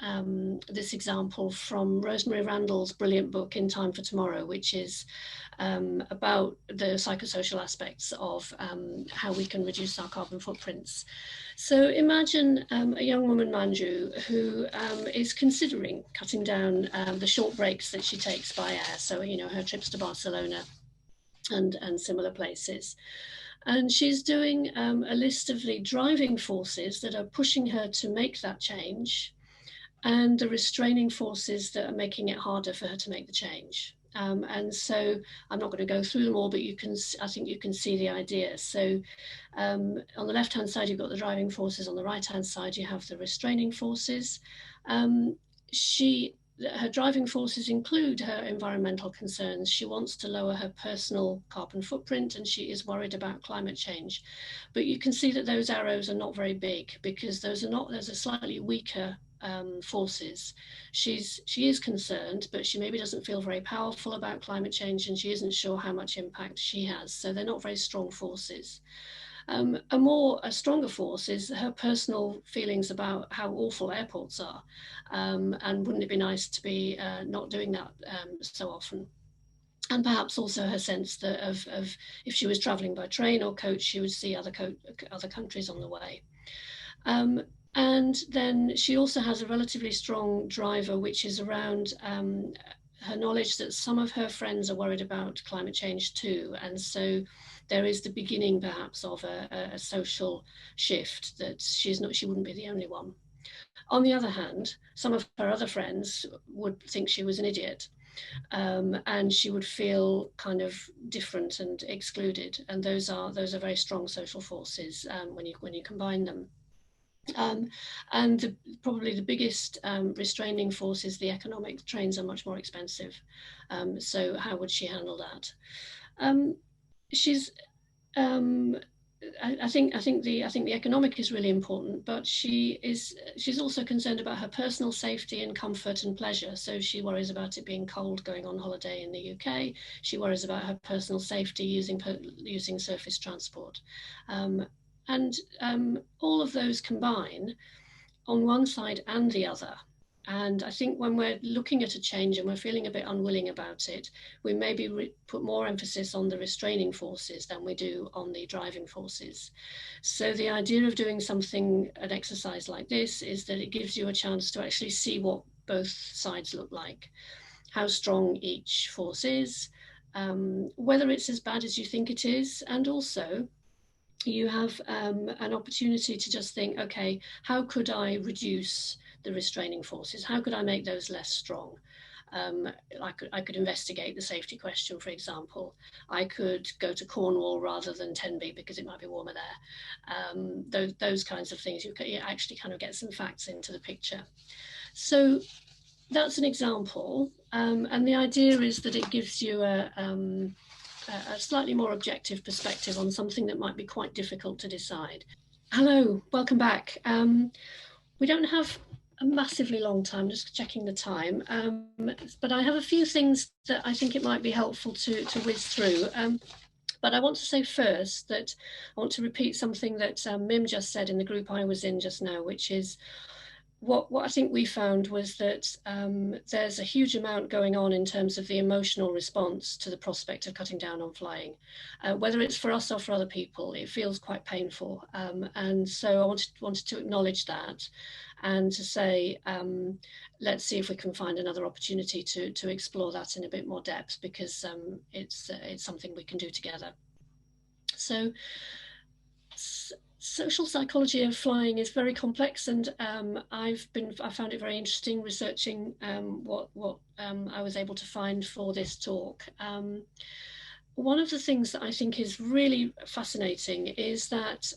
example from Rosemary Randall's brilliant book, In Time for Tomorrow, which is about the psychosocial aspects of how we can reduce our carbon footprints. So imagine a young woman, Manju, who is considering cutting down the short breaks that she takes by air. So, you know, her trips to Barcelona and similar places. And she's doing a list of the driving forces that are pushing her to make that change, and the restraining forces that are making it harder for her to make the change. And so I'm not going to go through them all, but I think you can see the idea. So on the left-hand side, you've got the driving forces. On the right-hand side, you have the restraining forces. Her driving forces include her environmental concerns. She wants to lower her personal carbon footprint, and she is worried about climate change. But you can see that those arrows are not very big, because those are slightly weaker forces. She is concerned, but she maybe doesn't feel very powerful about climate change, and she isn't sure how much impact she has. So they're not very strong forces. A stronger force is her personal feelings about how awful airports are, and wouldn't it be nice to be not doing that so often. And perhaps also her sense that of if she was traveling by train or coach, she would see other countries on the way. And then she also has a relatively strong driver, which is around her knowledge that some of her friends are worried about climate change too. And so there is the beginning perhaps of a social shift, that she wouldn't be the only one. On the other hand, some of her other friends would think she was an idiot, and she would feel kind of different and excluded. And those are very strong social forces when you combine them. And probably the biggest restraining force is the economic. Trains are much more expensive. So how would she handle that? I think the economic is really important, but she's also concerned about her personal safety and comfort and pleasure. So she worries about it being cold going on holiday in the UK. She worries about her personal safety using surface transport. And all of those combine on one side and the other. And I think when we're looking at a change and we're feeling a bit unwilling about it, we maybe put more emphasis on the restraining forces than we do on the driving forces. So the idea of doing an exercise like this is that it gives you a chance to actually see what both sides look like, how strong each force is, whether it's as bad as you think it is, and also you have an opportunity to just think, okay, how could I reduce the restraining forces? How could I make those less strong? I could investigate the safety question, for example. I could go to Cornwall rather than Tenby because it might be warmer there. Those kinds of things. You actually kind of get some facts into the picture. So that's an example. And the idea is that it gives you a slightly more objective perspective on something that might be quite difficult to decide. Hello, welcome back. We don't have a massively long time, just checking the time, but I have a few things that I think it might be helpful to whiz through. But I want to say first that I want to repeat something that Mim just said in the group I was in just now, which is what I think we found was that there's a huge amount going on in terms of the emotional response to the prospect of cutting down on flying. Whether it's for us or for other people, it feels quite painful. And so I wanted to acknowledge that and to say, let's see if we can find another opportunity to explore that in a bit more depth, because it's something we can do together. So social psychology of flying is very complex, and I found it very interesting researching what I was able to find for this talk. One of the things that I think is really fascinating is that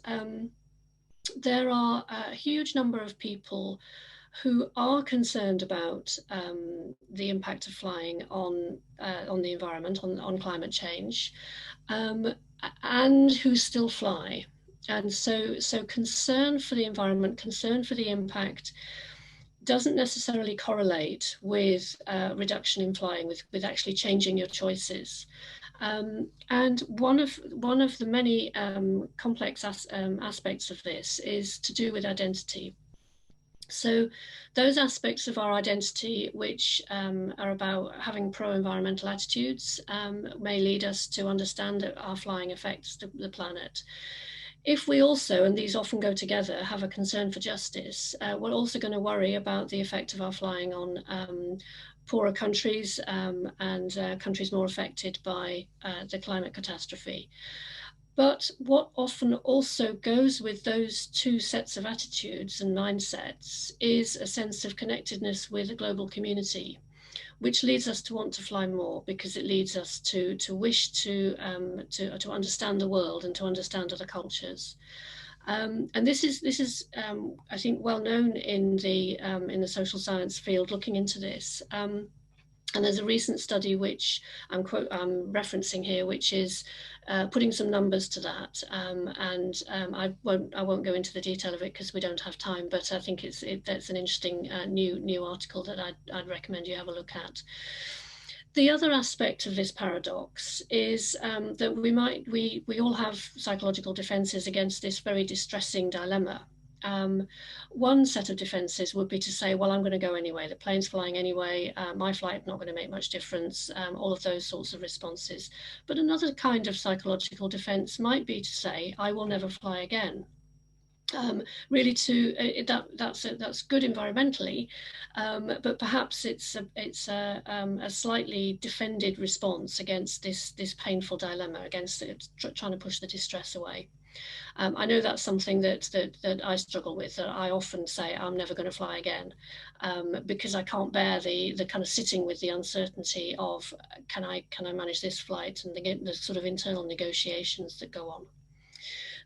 there are a huge number of people who are concerned about the impact of flying on the environment, on climate change, and who still fly. And so concern for the environment, concern for the impact, doesn't necessarily correlate with reduction in flying, with actually changing your choices. And one of the many complex aspects of this is to do with identity. So those aspects of our identity which are about having pro-environmental attitudes may lead us to understand that our flying affects the planet. If we also, and these often go together, have a concern for justice, we're also going to worry about the effect of our flying on poorer countries and countries more affected by the climate catastrophe. But what often also goes with those two sets of attitudes and mindsets is a sense of connectedness with a global community, which leads us to want to fly more, because it leads us to wish to understand the world and to understand other cultures. And this is I think well known in the social science field looking into this. And there's a recent study which I'm referencing here, which is putting some numbers to that. I won't go into the detail of it because we don't have time, but I think that's an interesting new article that I'd recommend you have a look at. The other aspect of this paradox is that we all have psychological defenses against this very distressing dilemma. One set of defenses would be to say, well, I'm going to go anyway, the plane's flying anyway, my flight not going to make much difference, all of those sorts of responses. But another kind of psychological defense might be to say, I will never fly again. Really, that's good environmentally, but perhaps it's a slightly defended response against this painful dilemma, against trying to push the distress away. I know that's something that I struggle with, that I often say I'm never going to fly again, because I can't bear the kind of sitting with the uncertainty of can I manage this flight, and the sort of internal negotiations that go on.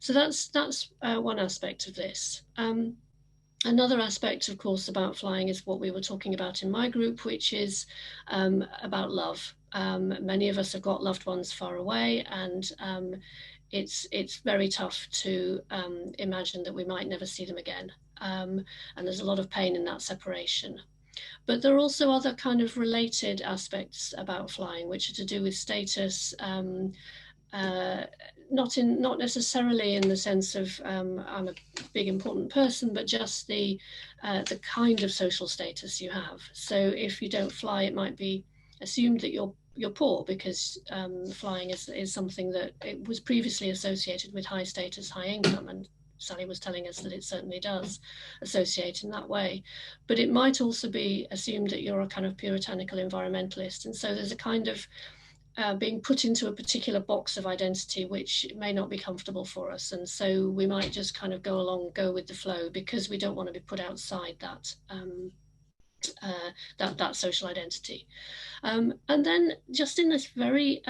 So that's one aspect of this. Another aspect, of course, about flying is what we were talking about in my group, which is about love. Many of us have got loved ones far away, and it's very tough to imagine that we might never see them again. And there's a lot of pain in that separation. But there are also other kind of related aspects about flying, which are to do with status, not necessarily in the sense of I'm a big important person, but just the kind of social status you have. So if you don't fly, it might be assumed that you're poor, because flying is something that it was previously associated with high status, high income, and Sally was telling us that it certainly does associate in that way. But it might also be assumed that you're a kind of puritanical environmentalist, and so there's a kind of being put into a particular box of identity which may not be comfortable for us, and so we might just kind of go with the flow, because we don't want to be put outside that that social identity. And then just in this very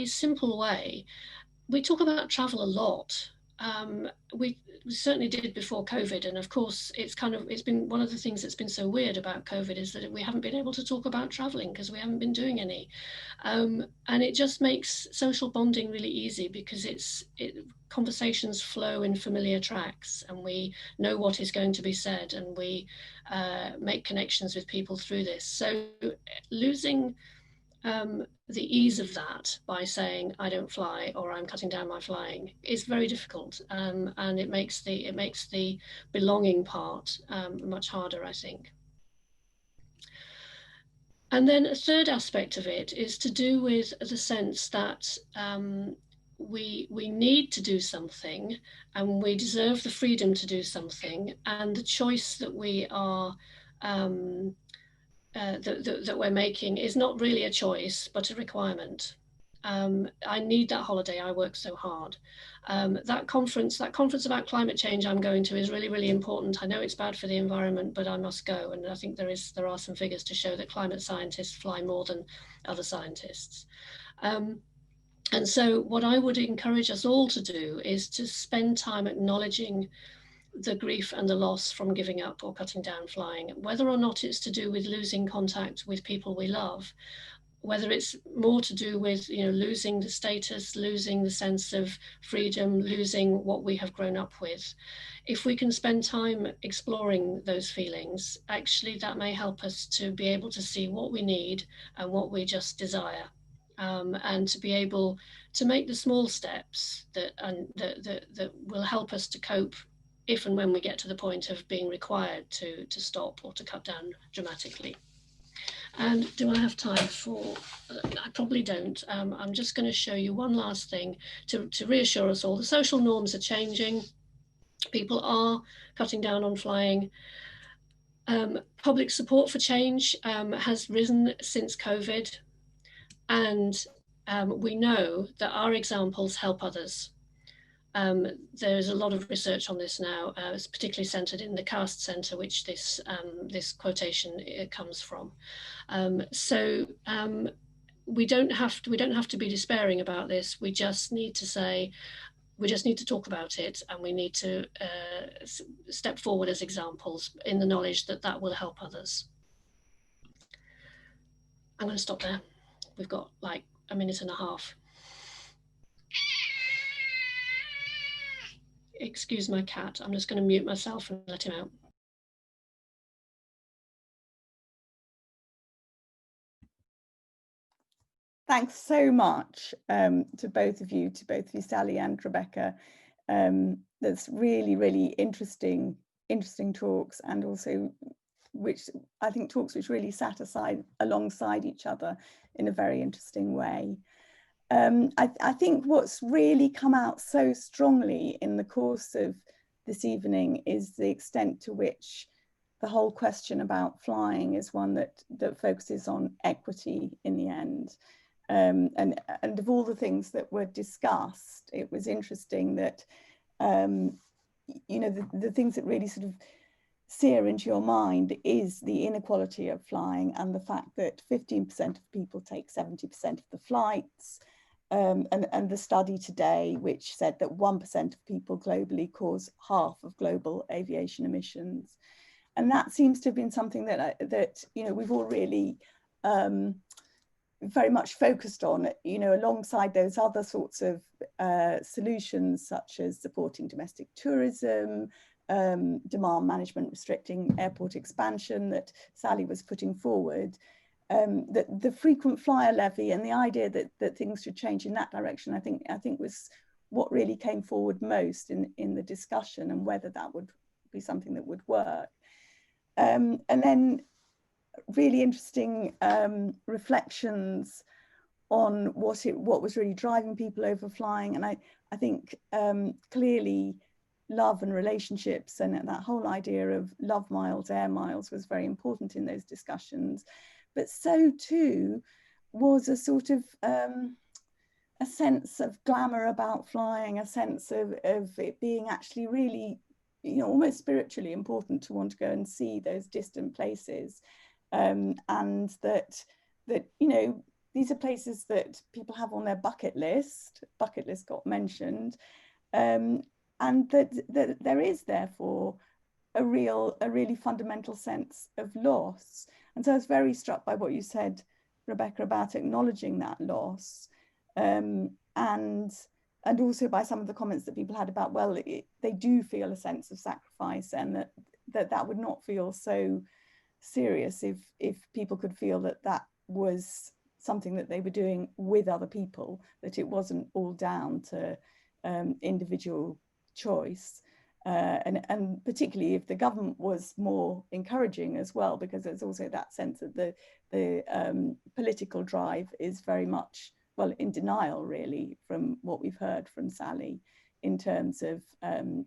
simple way, we talk about travel a lot. We certainly did before COVID, and of course it's been one of the things that's been so weird about COVID is that we haven't been able to talk about traveling because we haven't been doing any, and it just makes social bonding really easy, because conversations flow in familiar tracks, and we know what is going to be said, and we make connections with people through this. So losing the ease of that by saying I don't fly, or I'm cutting down my flying, is very difficult, and it makes the belonging part much harder, I think. And then a third aspect of it is to do with the sense that we need to do something, and we deserve the freedom to do something, and the choice that we are that we're making is not really a choice, but a requirement. I need that holiday. I work so hard. That conference about climate change I'm going to is really, really important. I know it's bad for the environment, but I must go. And I think there are some figures to show that climate scientists fly more than other scientists. And so what I would encourage us all to do is to spend time acknowledging the grief and the loss from giving up or cutting down flying, whether or not it's to do with losing contact with people we love, whether it's more to do with, you know, losing the status, losing the sense of freedom, losing what we have grown up with. If we can spend time exploring those feelings, actually that may help us to be able to see what we need and what we just desire. And to be able to make the small steps that will help us to cope if and when we get to the point of being required to stop or to cut down dramatically. And do I have time for, I probably don't. I'm just going to show you one last thing to reassure us all. The social norms are changing. People are cutting down on flying. Public support for change has risen since COVID. And we know that our examples help others. There's a lot of research on this now. It's particularly centered in the CAST Center, which this quotation comes from. So we don't have to be despairing about this. We just need to say, we just need to talk about it, and we need to step forward as examples in the knowledge that that will help others. I'm going to stop there. We've got like a minute and a half. Excuse my cat. I'm just going to mute myself and let him out.
Thanks so much to both of you, Sally and Rebecca. That's really, really interesting talks, and also which I think talks which really sat alongside each other in a very interesting way. I think what's really come out so strongly in the course of this evening is the extent to which the whole question about flying is one that focuses on equity in the end. And of all the things that were discussed, it was interesting that, you know, the things that really sort of sear into your mind is the inequality of flying and the fact that 15% of people take 70% of the flights, and the study today which said that 1% of people globally cause half of global aviation emissions. And that seems to have been something that you know, we've all really very much focused on, you know, alongside those other sorts of solutions such as supporting domestic tourism, demand management, restricting airport expansion that Sally was putting forward. The frequent flyer levy and the idea that things should change in that direction, I think was what really came forward most in the discussion, and whether that would be something that would work. And then really interesting reflections on what was really driving people over flying. And I think clearly love and relationships and that whole idea of love miles, air miles was very important in those discussions. But so too was a sort of a sense of glamour about flying, a sense of it being actually really, you know, almost spiritually important to want to go and see those distant places. And that you know, these are places that people have on their bucket list got mentioned, and that there is therefore a really fundamental sense of loss. And so I was very struck by what you said, Rebecca, about acknowledging that loss, and also by some of the comments that people had about, well, they do feel a sense of sacrifice, and that would not feel so serious if people could feel that was something that they were doing with other people, that it wasn't all down to individual choice, and particularly if the government was more encouraging as well, because there's also that sense that the political drive is very much, well, in denial really, from what we've heard from Sally in terms of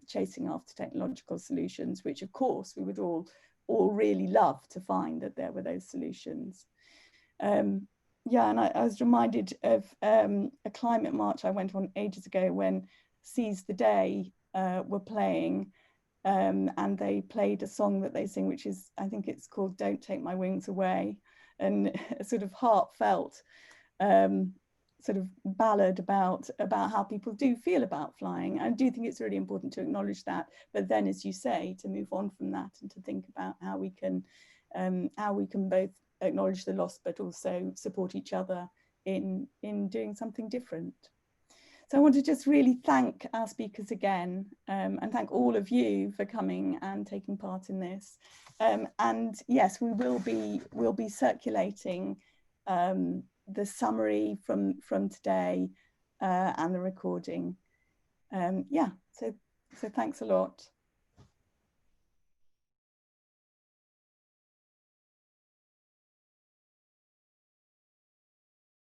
chasing after technological solutions, which of course we would all really love to find that there were those solutions. yeah, and I was reminded of a climate march I went on ages ago when Seize the Day were playing, and they played a song that they sing, which is, I think it's called Don't Take My Wings Away, and a sort of heartfelt sort of ballad about how people do feel about flying. I do think it's really important to acknowledge that, but then, as you say, to move on from that and to think about how we can both acknowledge the loss but also support each other in doing something different. So I want to just really thank our speakers again, and thank all of you for coming and taking part in this. And yes, we'll be circulating the summary from today and the recording. Yeah, so thanks a lot.